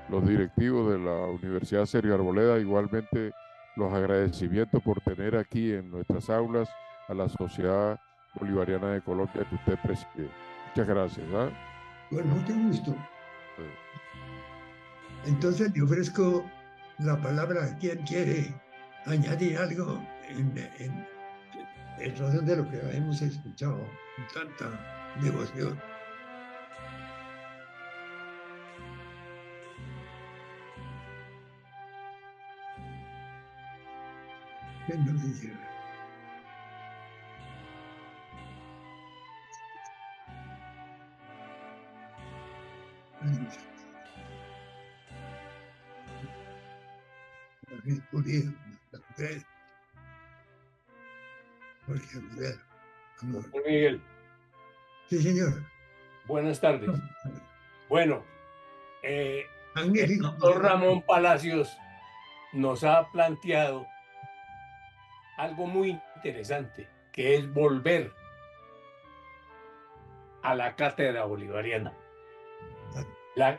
los directivos de la Universidad Sergio Arboleda, igualmente los agradecimientos por tener aquí en nuestras aulas a la Sociedad Bolivariana de Colombia que usted preside. Muchas gracias. ¿Ah? Con mucho gusto. Entonces le ofrezco la palabra a quien quiere añadir algo en razón de lo que hemos escuchado con tanta devoción. ¿Quién nos dice? Doctor Miguel. Sí, señor. Buenas tardes. Bueno, el Magnífico. doctor Ramón Palacios nos ha planteado algo muy interesante, que es volver a la cátedra bolivariana.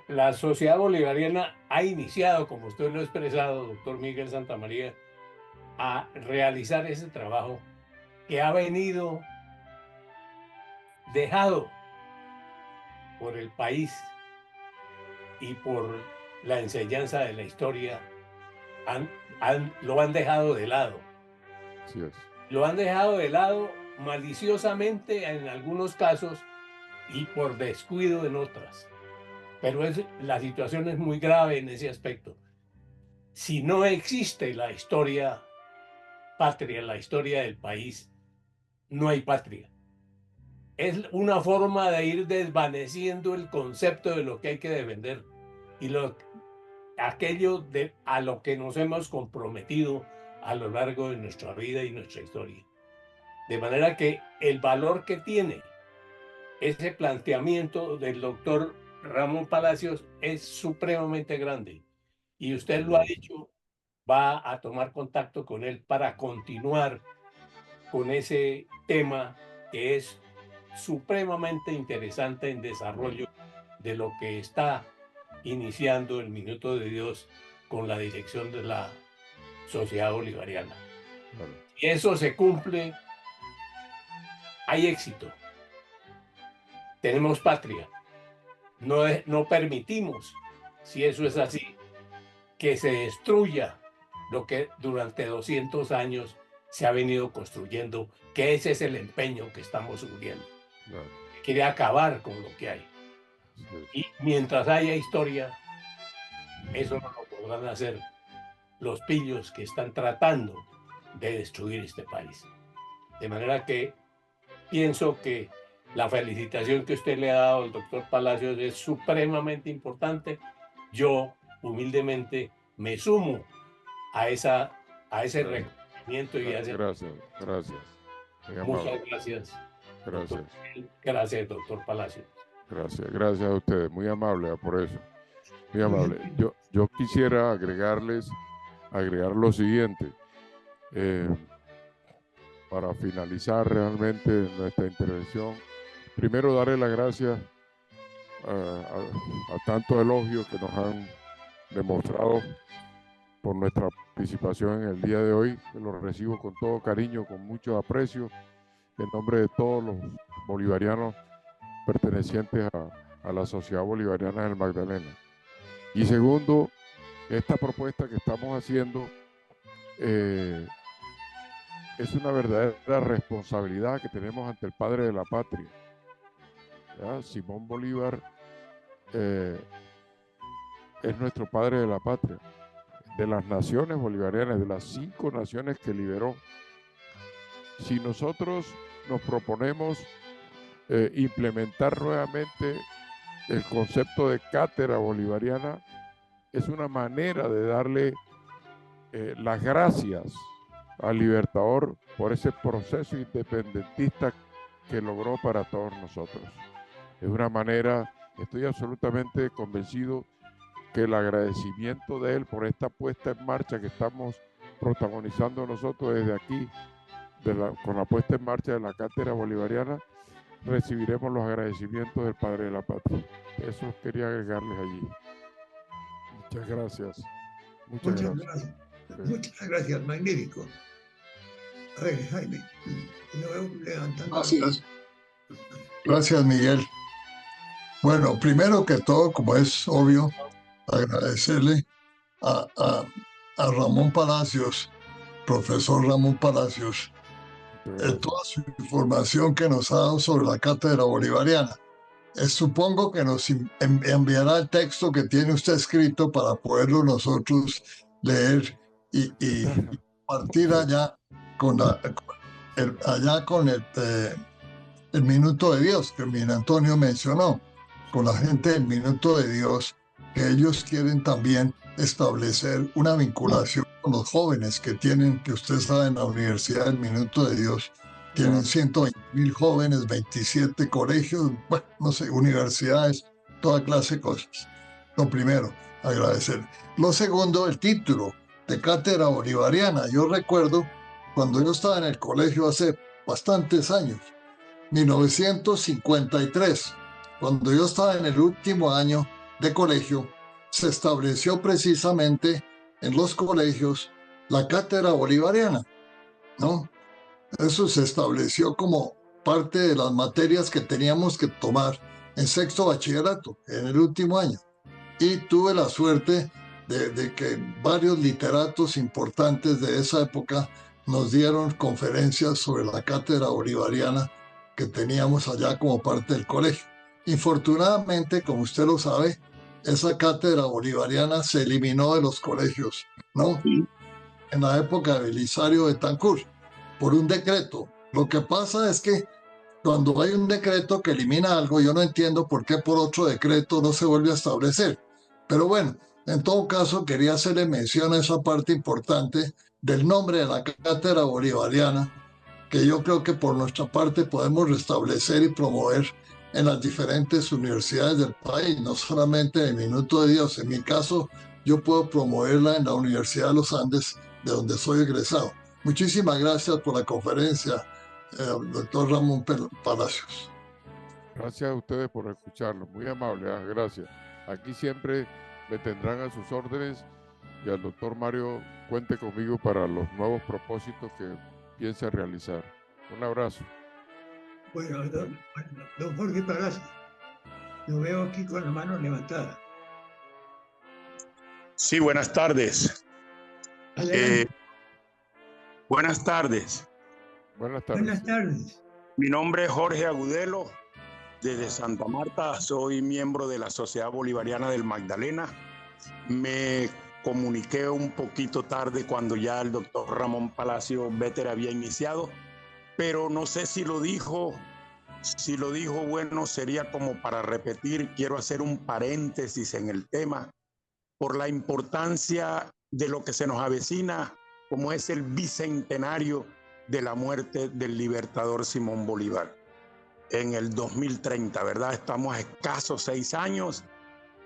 La Sociedad Bolivariana ha iniciado, como usted lo ha expresado, doctor Miguel Santamaría, a realizar ese trabajo que ha venido dejado por el país y por la enseñanza de la historia, lo han dejado de lado. Así es. Lo han dejado de lado maliciosamente en algunos casos y por descuido en otras. Pero la situación es muy grave en ese aspecto. Si no existe la historia patria, la historia del país, no hay patria. Es una forma de ir desvaneciendo el concepto de lo que hay que defender y aquello a lo que nos hemos comprometido a lo largo de nuestra vida y nuestra historia. De manera que el valor que tiene ese planteamiento del doctor Ramón Palacios es supremamente grande. Y usted lo ha dicho, va a tomar contacto con él para continuar con ese tema que es supremamente interesante en desarrollo de lo que está iniciando el Minuto de Dios con la dirección de la Sociedad Bolivariana. Si eso se cumple, hay éxito. Tenemos patria. No permitimos, si eso es así, que se destruya lo que durante 200 años se ha venido construyendo, que ese es el empeño que estamos sufriendo. Quiere acabar con lo que hay. Y mientras haya historia, eso no lo podrán hacer los pillos que están tratando de destruir este país. De manera que pienso que la felicitación que usted le ha dado al doctor Palacios es supremamente importante. Yo, humildemente, me sumo a ese reconocimiento y a ese... Gracias. Muchas gracias. Gracias. Gracias, doctor Palacios. Gracias a ustedes. Muy amable por eso. Muy amable. Yo quisiera agregar lo siguiente. Para finalizar realmente nuestra intervención, primero darle las gracias a tantos elogios que nos han demostrado por nuestra participación en el día de hoy, que los recibo con todo cariño, con mucho aprecio, en nombre de todos los bolivarianos pertenecientes a la Sociedad Bolivariana del Magdalena. Y segundo, esta propuesta que estamos haciendo es una verdadera responsabilidad que tenemos ante el padre de la patria. ¿Ya? Simón Bolívar es nuestro padre de la patria, de las naciones bolivarianas, de las 5 naciones que liberó. Si nosotros nos proponemos implementar nuevamente el concepto de cátedra bolivariana, es una manera de darle las gracias al Libertador por ese proceso independentista que logró para todos nosotros. Es una manera, estoy absolutamente convencido que el agradecimiento de él por esta puesta en marcha que estamos protagonizando nosotros desde aquí, con la puesta en marcha de la cátedra bolivariana, recibiremos los agradecimientos del Padre de la Patria. Eso quería agregarles allí. Muchas gracias. Muchas Muchas gracias. gracias. Muchas gracias, magnífico. A ver, Jaime, lo veo levantando. Gracias. Gracias, Miguel. Bueno, primero que todo, como es obvio, agradecerle a Ramón Palacios, profesor Ramón Palacios, toda su información que nos ha dado sobre la cátedra bolivariana. Supongo que nos enviará el texto que tiene usted escrito para poderlo nosotros leer y partir allá con el Minuto de Dios que Miguel Antonio mencionó, con la gente del Minuto de Dios, que ellos quieren también establecer una vinculación con los jóvenes que tienen, que usted sabe, en la Universidad del Minuto de Dios, tienen 120,000 jóvenes, 27 colegios, bueno, no sé, universidades, toda clase de cosas. Lo primero, agradecer. Lo segundo, el título de Cátedra Bolivariana. Yo recuerdo cuando yo estaba en el colegio hace bastantes años, 1953, cuando yo estaba en el último año de colegio, se estableció precisamente en los colegios la Cátedra Bolivariana, ¿no? Eso se estableció como parte de las materias que teníamos que tomar en sexto bachillerato, en el último año. Y tuve la suerte de que varios literatos importantes de esa época nos dieron conferencias sobre la Cátedra Bolivariana que teníamos allá como parte del colegio. Infortunadamente, como usted lo sabe, esa Cátedra Bolivariana se eliminó de los colegios, ¿no? En la época de Belisario Betancur, por un decreto. Lo que pasa es que cuando hay un decreto que elimina algo, yo no entiendo por qué por otro decreto no se vuelve a establecer. Pero bueno, en todo caso quería hacerle mención a esa parte importante del nombre de la Cátedra Bolivariana, que yo creo que por nuestra parte podemos restablecer y promover en las diferentes universidades del país, no solamente en el Minuto de Dios. En mi caso, yo puedo promoverla en la Universidad de los Andes, de donde soy egresado. Muchísimas gracias por la conferencia, doctor Ramón Palacios. Gracias a ustedes por escucharlo, muy amable, gracias. Aquí siempre me tendrán a sus órdenes y al doctor Mario cuente conmigo para los nuevos propósitos que piense realizar. Un abrazo. Bueno, don Jorge Palacios, lo veo aquí con la mano levantada. Sí, buenas tardes. Buenas tardes. Buenas tardes. Buenas tardes. Mi nombre es Jorge Agudelo, desde Santa Marta. Soy miembro de la Sociedad Bolivariana del Magdalena. Me comuniqué un poquito tarde cuando ya el doctor Ramón Palacio Béter había iniciado, pero no sé si lo dijo. Si lo dijo, bueno, sería como para repetir. Quiero hacer un paréntesis en el tema por la importancia de lo que se nos avecina, como es el bicentenario de la muerte del libertador Simón Bolívar en el 2030, ¿verdad? Estamos a escasos 6 años.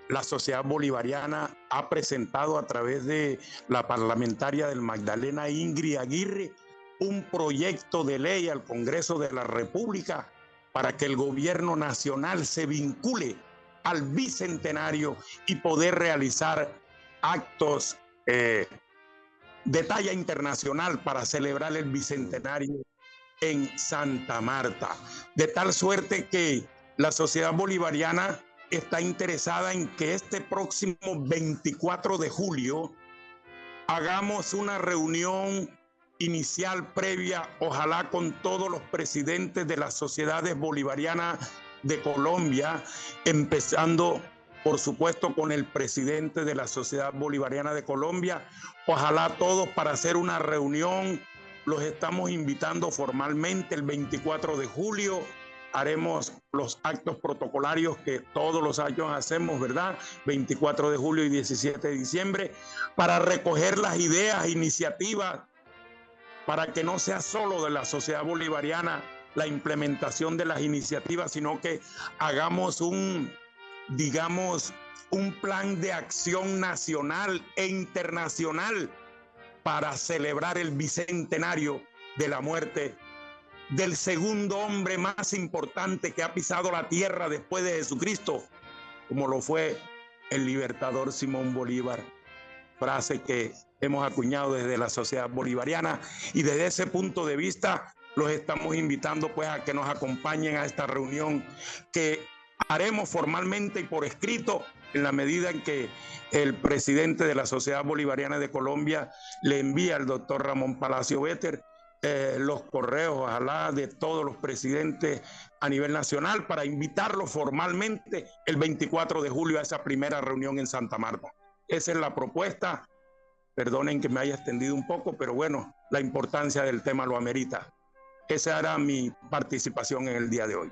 La Sociedad Bolivariana ha presentado a través de la parlamentaria del Magdalena, Ingrid Aguirre, un proyecto de ley al Congreso de la República para que el gobierno nacional se vincule al bicentenario y poder realizar actos de talla internacional para celebrar el bicentenario en Santa Marta. De tal suerte que la Sociedad Bolivariana está interesada en que este próximo 24 de julio hagamos una reunión inicial previa, ojalá con todos los presidentes de las sociedades bolivarianas de Colombia, empezando por supuesto con el presidente de la Sociedad Bolivariana de Colombia, ojalá todos para hacer una reunión. Los estamos invitando formalmente el 24 de julio. Haremos los actos protocolarios que todos los años hacemos, ¿verdad? 24 de julio y 17 de diciembre, para recoger las ideas, iniciativas, para que no sea solo de la Sociedad Bolivariana la implementación de las iniciativas, sino que hagamos un plan de acción nacional e internacional para celebrar el bicentenario de la muerte del segundo hombre más importante que ha pisado la tierra después de Jesucristo, como lo fue el libertador Simón Bolívar, frase que hemos acuñado desde la Sociedad Bolivariana, y desde ese punto de vista los estamos invitando pues a que nos acompañen a esta reunión que haremos formalmente y por escrito en la medida en que el presidente de la Sociedad Bolivariana de Colombia le envía al doctor Ramón Palacio Béter los correos, ojalá, de todos los presidentes a nivel nacional para invitarlos formalmente el 24 de julio a esa primera reunión en Santa Marta. Esa es la propuesta. Perdonen que me haya extendido un poco, pero bueno, la importancia del tema lo amerita. Esa era mi participación en el día de hoy.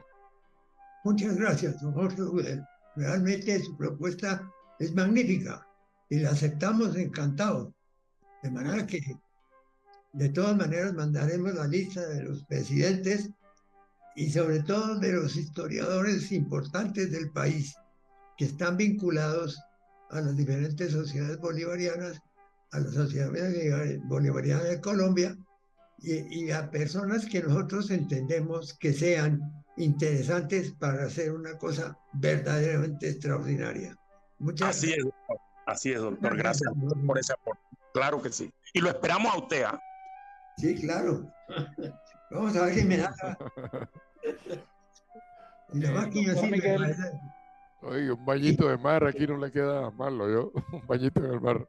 Muchas gracias, don Jorge Agudelo. Realmente su propuesta es magnífica y la aceptamos encantados. De manera que, de todas maneras, mandaremos la lista de los presidentes y sobre todo de los historiadores importantes del país que están vinculados a las diferentes sociedades bolivarianas, a la Sociedad Bolivariana de Colombia y a personas que nosotros entendemos que sean interesantes para hacer una cosa verdaderamente extraordinaria. Muchas gracias. Así es, doctor. Gracias por ese aporte. Claro que sí. Y lo esperamos a usted. ¿Eh? Sí, claro. Vamos a ver si me da. Y la máquina sí me parece. Oye, un bañito de mar aquí no le queda malo, yo. Un bañito en el mar.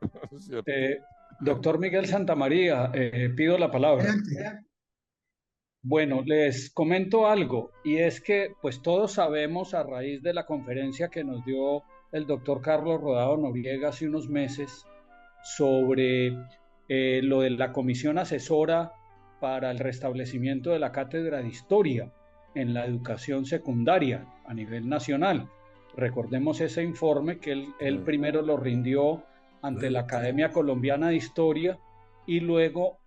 Doctor Miguel Santamaría, pido la palabra. Bueno, les comento algo, y es que pues todos sabemos, a raíz de la conferencia que nos dio el doctor Carlos Rodado Noriega hace unos meses sobre lo de la comisión asesora para el restablecimiento de la cátedra de historia en la educación secundaria a nivel nacional. Recordemos ese informe que él primero lo rindió ante la Academia Colombiana de Historia y luego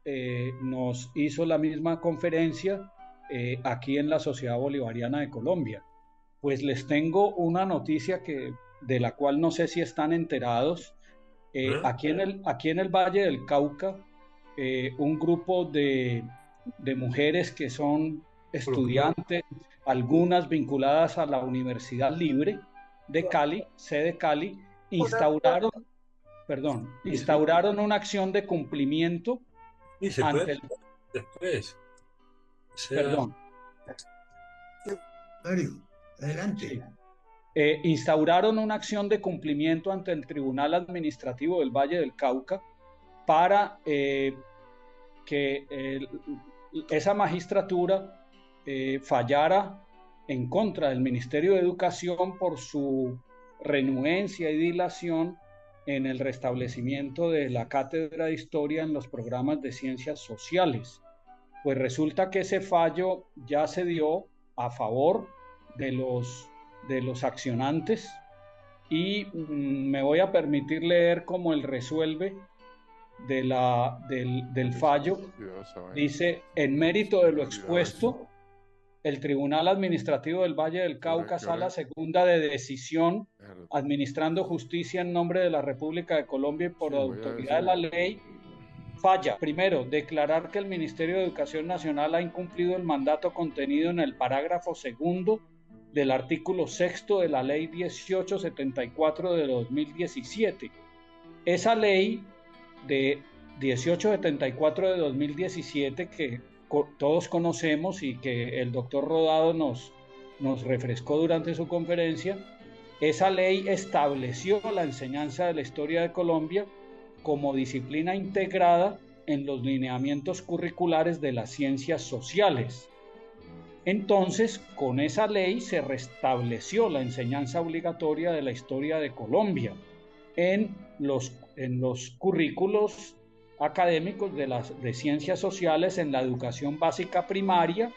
nos hizo la misma conferencia aquí en la Sociedad Bolivariana de Colombia. Pues les tengo una noticia de la cual no sé si están enterados. Aquí en el Valle del Cauca, un grupo de mujeres que son estudiantes, algunas vinculadas a la Universidad Libre de Cali, sede Cali, instauraron una acción de cumplimiento ante el... Después. Perdón. Mario, adelante. Instauraron una acción de cumplimiento ante el Tribunal Administrativo del Valle del Cauca para que esa magistratura fallara en contra del Ministerio de Educación por su renuencia y dilación en el restablecimiento de la cátedra de historia en los programas de ciencias sociales. Pues resulta que ese fallo ya se dio a favor de los accionantes y me voy a permitir leer como el resuelve del fallo. Dice: en mérito de lo expuesto, el Tribunal Administrativo del Valle del Cauca, Sala Segunda de Decisión, administrando justicia en nombre de la República de Colombia y por autoridad de la ley, falla. Primero, declarar que el Ministerio de Educación Nacional ha incumplido el mandato contenido en el parágrafo segundo del artículo 6º de la Ley 1874 de 2017. Esa ley de 1874 de 2017 que todos conocemos y que el doctor Rodado nos refrescó durante su conferencia, esa ley estableció la enseñanza de la historia de Colombia como disciplina integrada en los lineamientos curriculares de las ciencias sociales. Entonces, con esa ley se restableció la enseñanza obligatoria de la historia de Colombia en los currículos académicos de ciencias sociales en la educación básica primaria,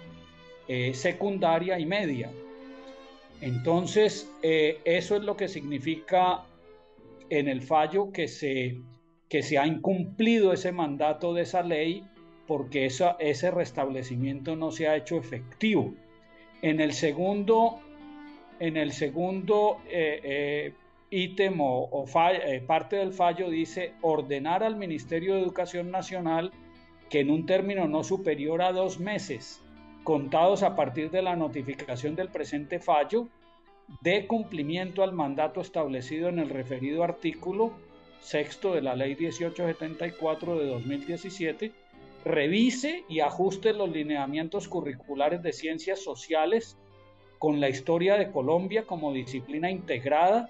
secundaria y media. Entonces, eso es lo que significa en el fallo que se ha incumplido ese mandato de esa ley porque ese restablecimiento no se ha hecho efectivo. En el segundo ítem parte del fallo dice: ordenar al Ministerio de Educación Nacional que en un término no superior a 2 meses, contados a partir de la notificación del presente fallo, de cumplimiento al mandato establecido en el referido artículo sexto de la Ley 1874 de 2017, revise y ajuste los lineamientos curriculares de ciencias sociales con la historia de Colombia como disciplina integrada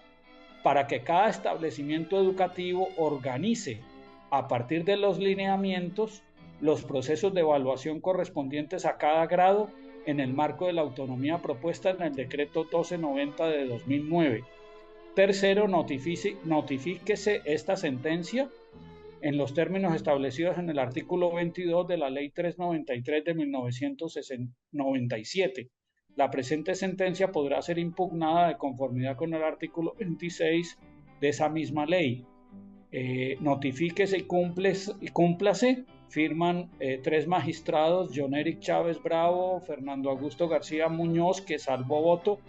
para que cada establecimiento educativo organice a partir de los lineamientos los procesos de evaluación correspondientes a cada grado en el marco de la autonomía propuesta en el decreto 1290 de 2009. Tercero, notifíquese esta sentencia en los términos establecidos en el artículo 22 de la Ley 393 de 1997. La presente sentencia podrá ser impugnada de conformidad con el artículo 26 de esa misma ley. Notifíquese y cúmplase. Firman 3 magistrados: John Eric Chávez Bravo, Fernando Augusto García Muñoz, que salvó voto,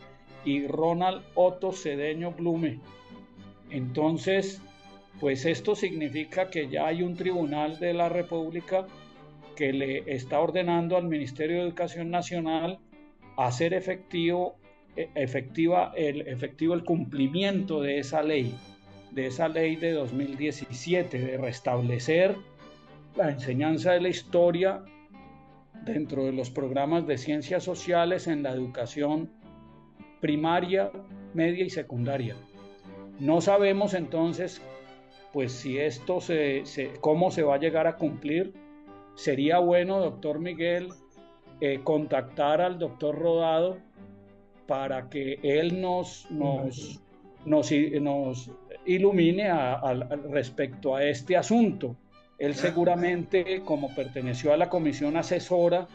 y Ronald Otto Cedeño Blume. Entonces, pues esto significa que ya hay un tribunal de la República que le está ordenando al Ministerio de Educación Nacional hacer efectivo el cumplimiento de esa ley de 2017, de restablecer la enseñanza de la historia dentro de los programas de ciencias sociales en la educación primaria, media y secundaria. No sabemos entonces, pues, si esto cómo se va a llegar a cumplir. Sería bueno, doctor Miguel, contactar al doctor Rodado para que él nos ilumine respecto a este asunto. Él seguramente, como perteneció a la comisión asesora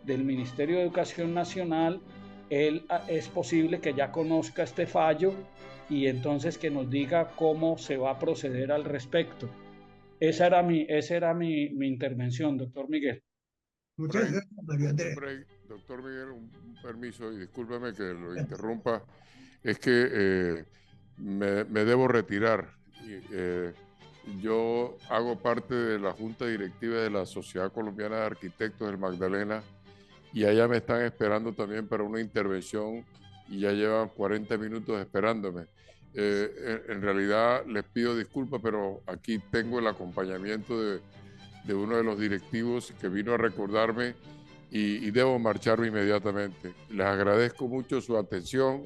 del Ministerio de Educación Nacional, él es posible que ya conozca este fallo y entonces que nos diga cómo se va a proceder al respecto. Esa era mi intervención, doctor Miguel. Muchas gracias, María Andrea. Doctor Miguel, un permiso y discúlpeme que lo interrumpa. Es que me debo retirar. Yo hago parte de la Junta Directiva de la Sociedad Colombiana de Arquitectos del Magdalena y allá me están esperando también para una intervención y ya llevan 40 minutos esperándome. En realidad les pido disculpas, pero aquí tengo el acompañamiento de uno de los directivos que vino a recordarme y debo marcharme inmediatamente. Les agradezco mucho su atención,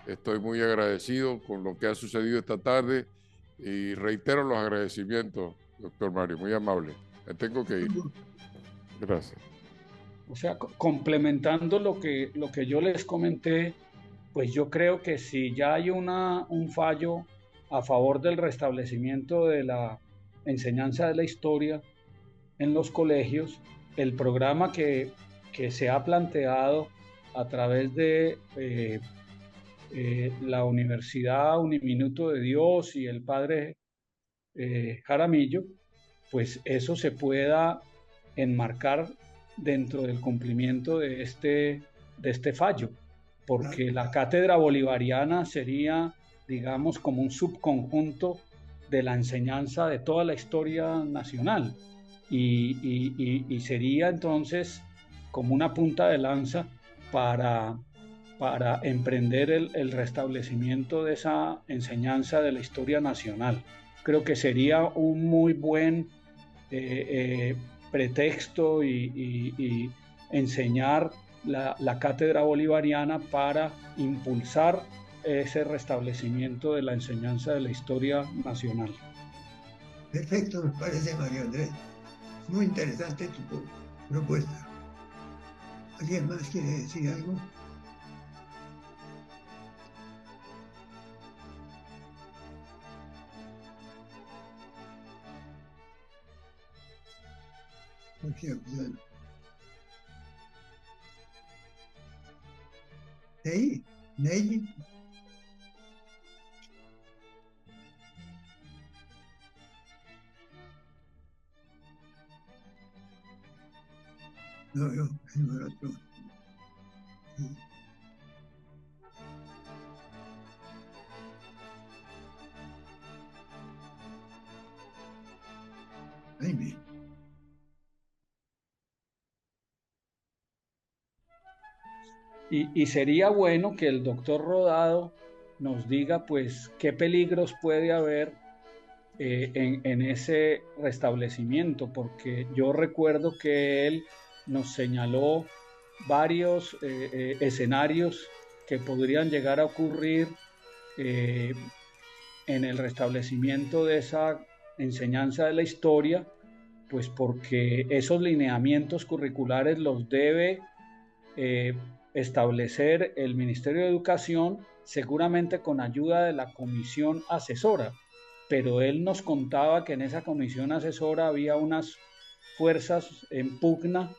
estoy muy agradecido con lo que ha sucedido esta tarde y reitero los agradecimientos, doctor Mario, muy amable. Me tengo que ir. Gracias. O sea, complementando lo que yo les comenté, pues yo creo que si ya hay un fallo a favor del restablecimiento de la enseñanza de la historia en los colegios, el programa que se ha planteado a través de la Universidad Uniminuto de Dios y el padre Jaramillo, pues eso se pueda enmarcar dentro del cumplimiento de este fallo, porque la cátedra bolivariana sería, digamos, como un subconjunto de la enseñanza de toda la historia nacional y sería entonces como una punta de lanza para emprender el restablecimiento de esa enseñanza de la historia nacional. Creo que sería un muy buen pretexto y enseñar la cátedra bolivariana para impulsar ese restablecimiento de la enseñanza de la historia nacional. Perfecto, me parece, María Andrés. Muy interesante tu propuesta. ¿Alguien más quiere decir algo? Ney. No, yo, el otro. Sí. Jaime. Y sería bueno que el doctor Rodado nos diga, pues, qué peligros puede haber en ese restablecimiento, porque yo recuerdo que él nos señaló varios escenarios que podrían llegar a ocurrir en el restablecimiento de esa enseñanza de la historia, pues porque esos lineamientos curriculares los debe establecer el Ministerio de Educación, seguramente con ayuda de la comisión asesora, pero él nos contaba que en esa comisión asesora había unas fuerzas en pugna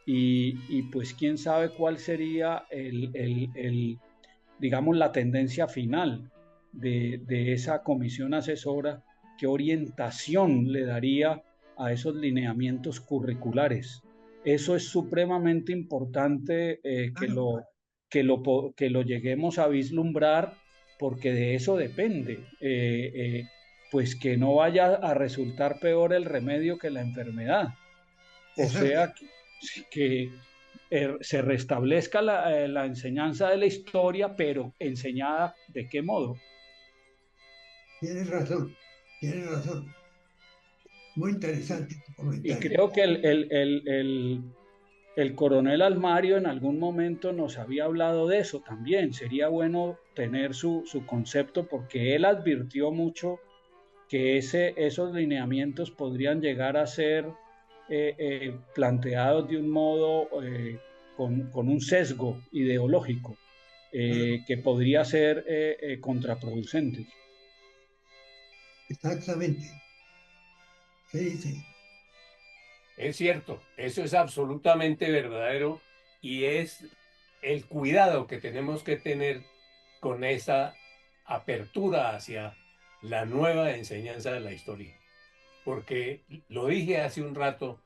y pues quién sabe cuál sería digamos, la tendencia final de esa comisión asesora, qué orientación le daría a esos lineamientos curriculares. Eso es supremamente importante que lo lleguemos a vislumbrar, porque de eso depende, pues que no vaya a resultar peor el remedio que la enfermedad. O sea, que se restablezca la enseñanza de la historia, pero enseñada ¿de qué modo? Tienes razón, tienes razón. Muy interesante tu comentario. Y creo que el coronel Almario en algún momento nos había hablado de eso también. Sería bueno tener su concepto, porque él advirtió mucho que esos lineamientos podrían llegar a ser planteados de un modo con un sesgo ideológico que podría ser contraproducente. Exactamente. ¿Qué dice? Es cierto, eso es absolutamente verdadero y es el cuidado que tenemos que tener con esa apertura hacia la nueva enseñanza de la historia. Porque lo dije hace un rato,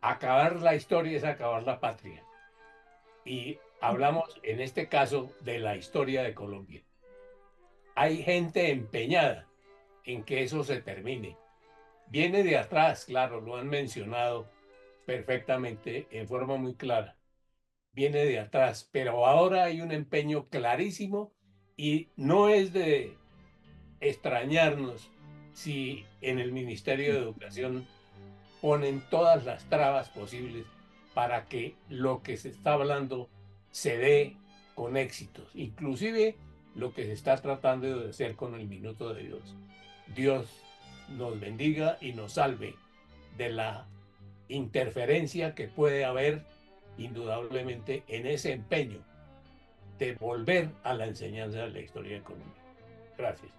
acabar la historia es acabar la patria. Y hablamos en este caso de la historia de Colombia. Hay gente empeñada en que eso se termine. Viene de atrás, claro, lo han mencionado perfectamente, en forma muy clara. Viene de atrás, pero ahora hay un empeño clarísimo y no es de extrañarnos si en el Ministerio de Educación ponen todas las trabas posibles para que lo que se está hablando se dé con éxitos, inclusive lo que se está tratando de hacer con el Minuto de Dios. Dios nos bendiga y nos salve de la interferencia que puede haber indudablemente en ese empeño de volver a la enseñanza de la historia de Colombia. Gracias.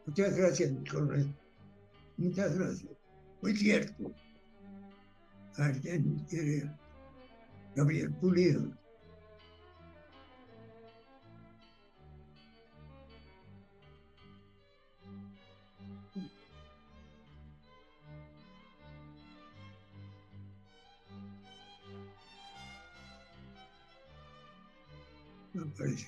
Muchas gracias, mi coronel. Muchas gracias. Muy cierto. ¿Alguien quiere? Gabriel Pulido. Me parece.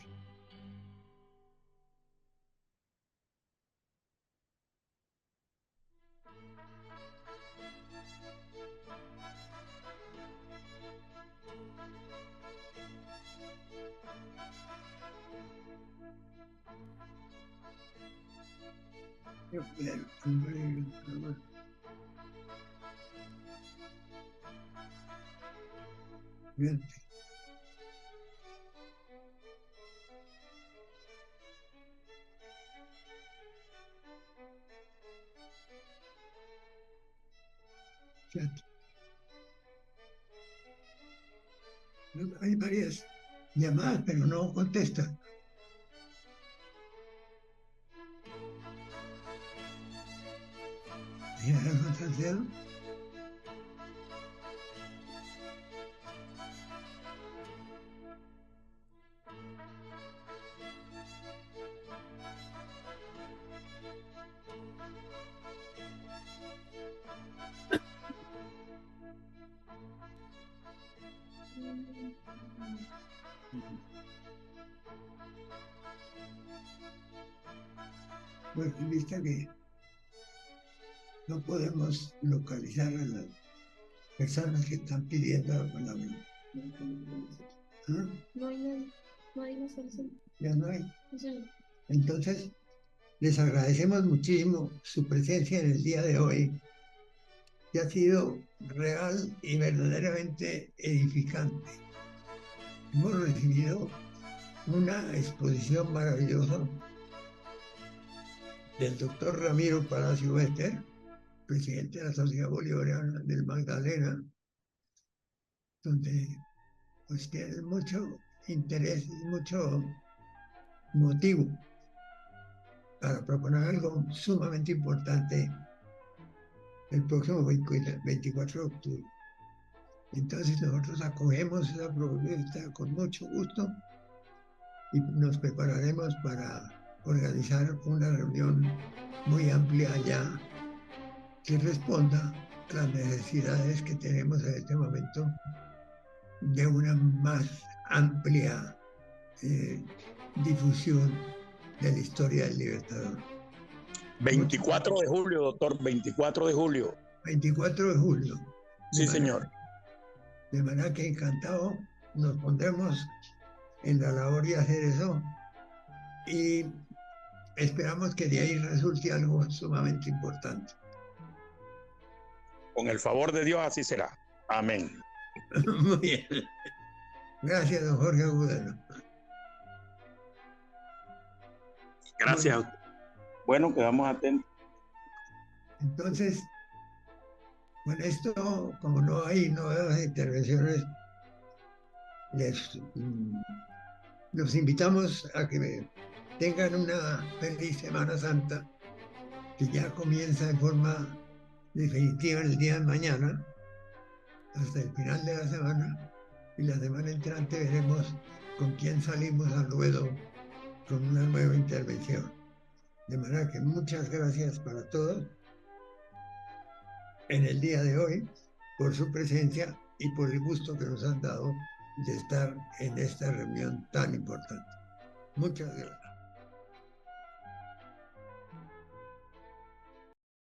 Bien. Hay varias llamadas, pero no contestan. Bueno, en vista que no podemos localizar a las personas que están pidiendo la palabra. No hay nada, no hay más solución. Ya no hay. Entonces, les agradecemos muchísimo su presencia en el día de hoy, que ha sido real y verdaderamente edificante. Hemos recibido una exposición maravillosa del doctor Ramiro Palacio Bester, presidente de la Sociedad Bolivariana del Magdalena, donde pues tiene mucho interés y mucho motivo para proponer algo sumamente importante el próximo 24 de octubre. Entonces nosotros acogemos esa propuesta con mucho gusto y nos prepararemos para organizar una reunión muy amplia allá que responda a las necesidades que tenemos en este momento de una más amplia difusión de la historia del Libertador. 24 de julio, doctor, 24 de julio. 24 de julio. Sí, señor. De manera que encantado nos pondremos en la labor de hacer eso y esperamos que de ahí resulte algo sumamente importante. Con el favor de Dios así será. Amén. Muy bien. Gracias, don Jorge Agudelo. Gracias. Bueno, quedamos atentos. Entonces, con esto, como no hay nuevas intervenciones, los invitamos a que tengan una feliz Semana Santa, que ya comienza de forma definitiva el día de mañana, hasta el final de la semana, y la semana entrante veremos con quién salimos al ruedo con una nueva intervención. De manera que muchas gracias para todos en el día de hoy por su presencia y por el gusto que nos han dado de estar en esta reunión tan importante. Muchas gracias.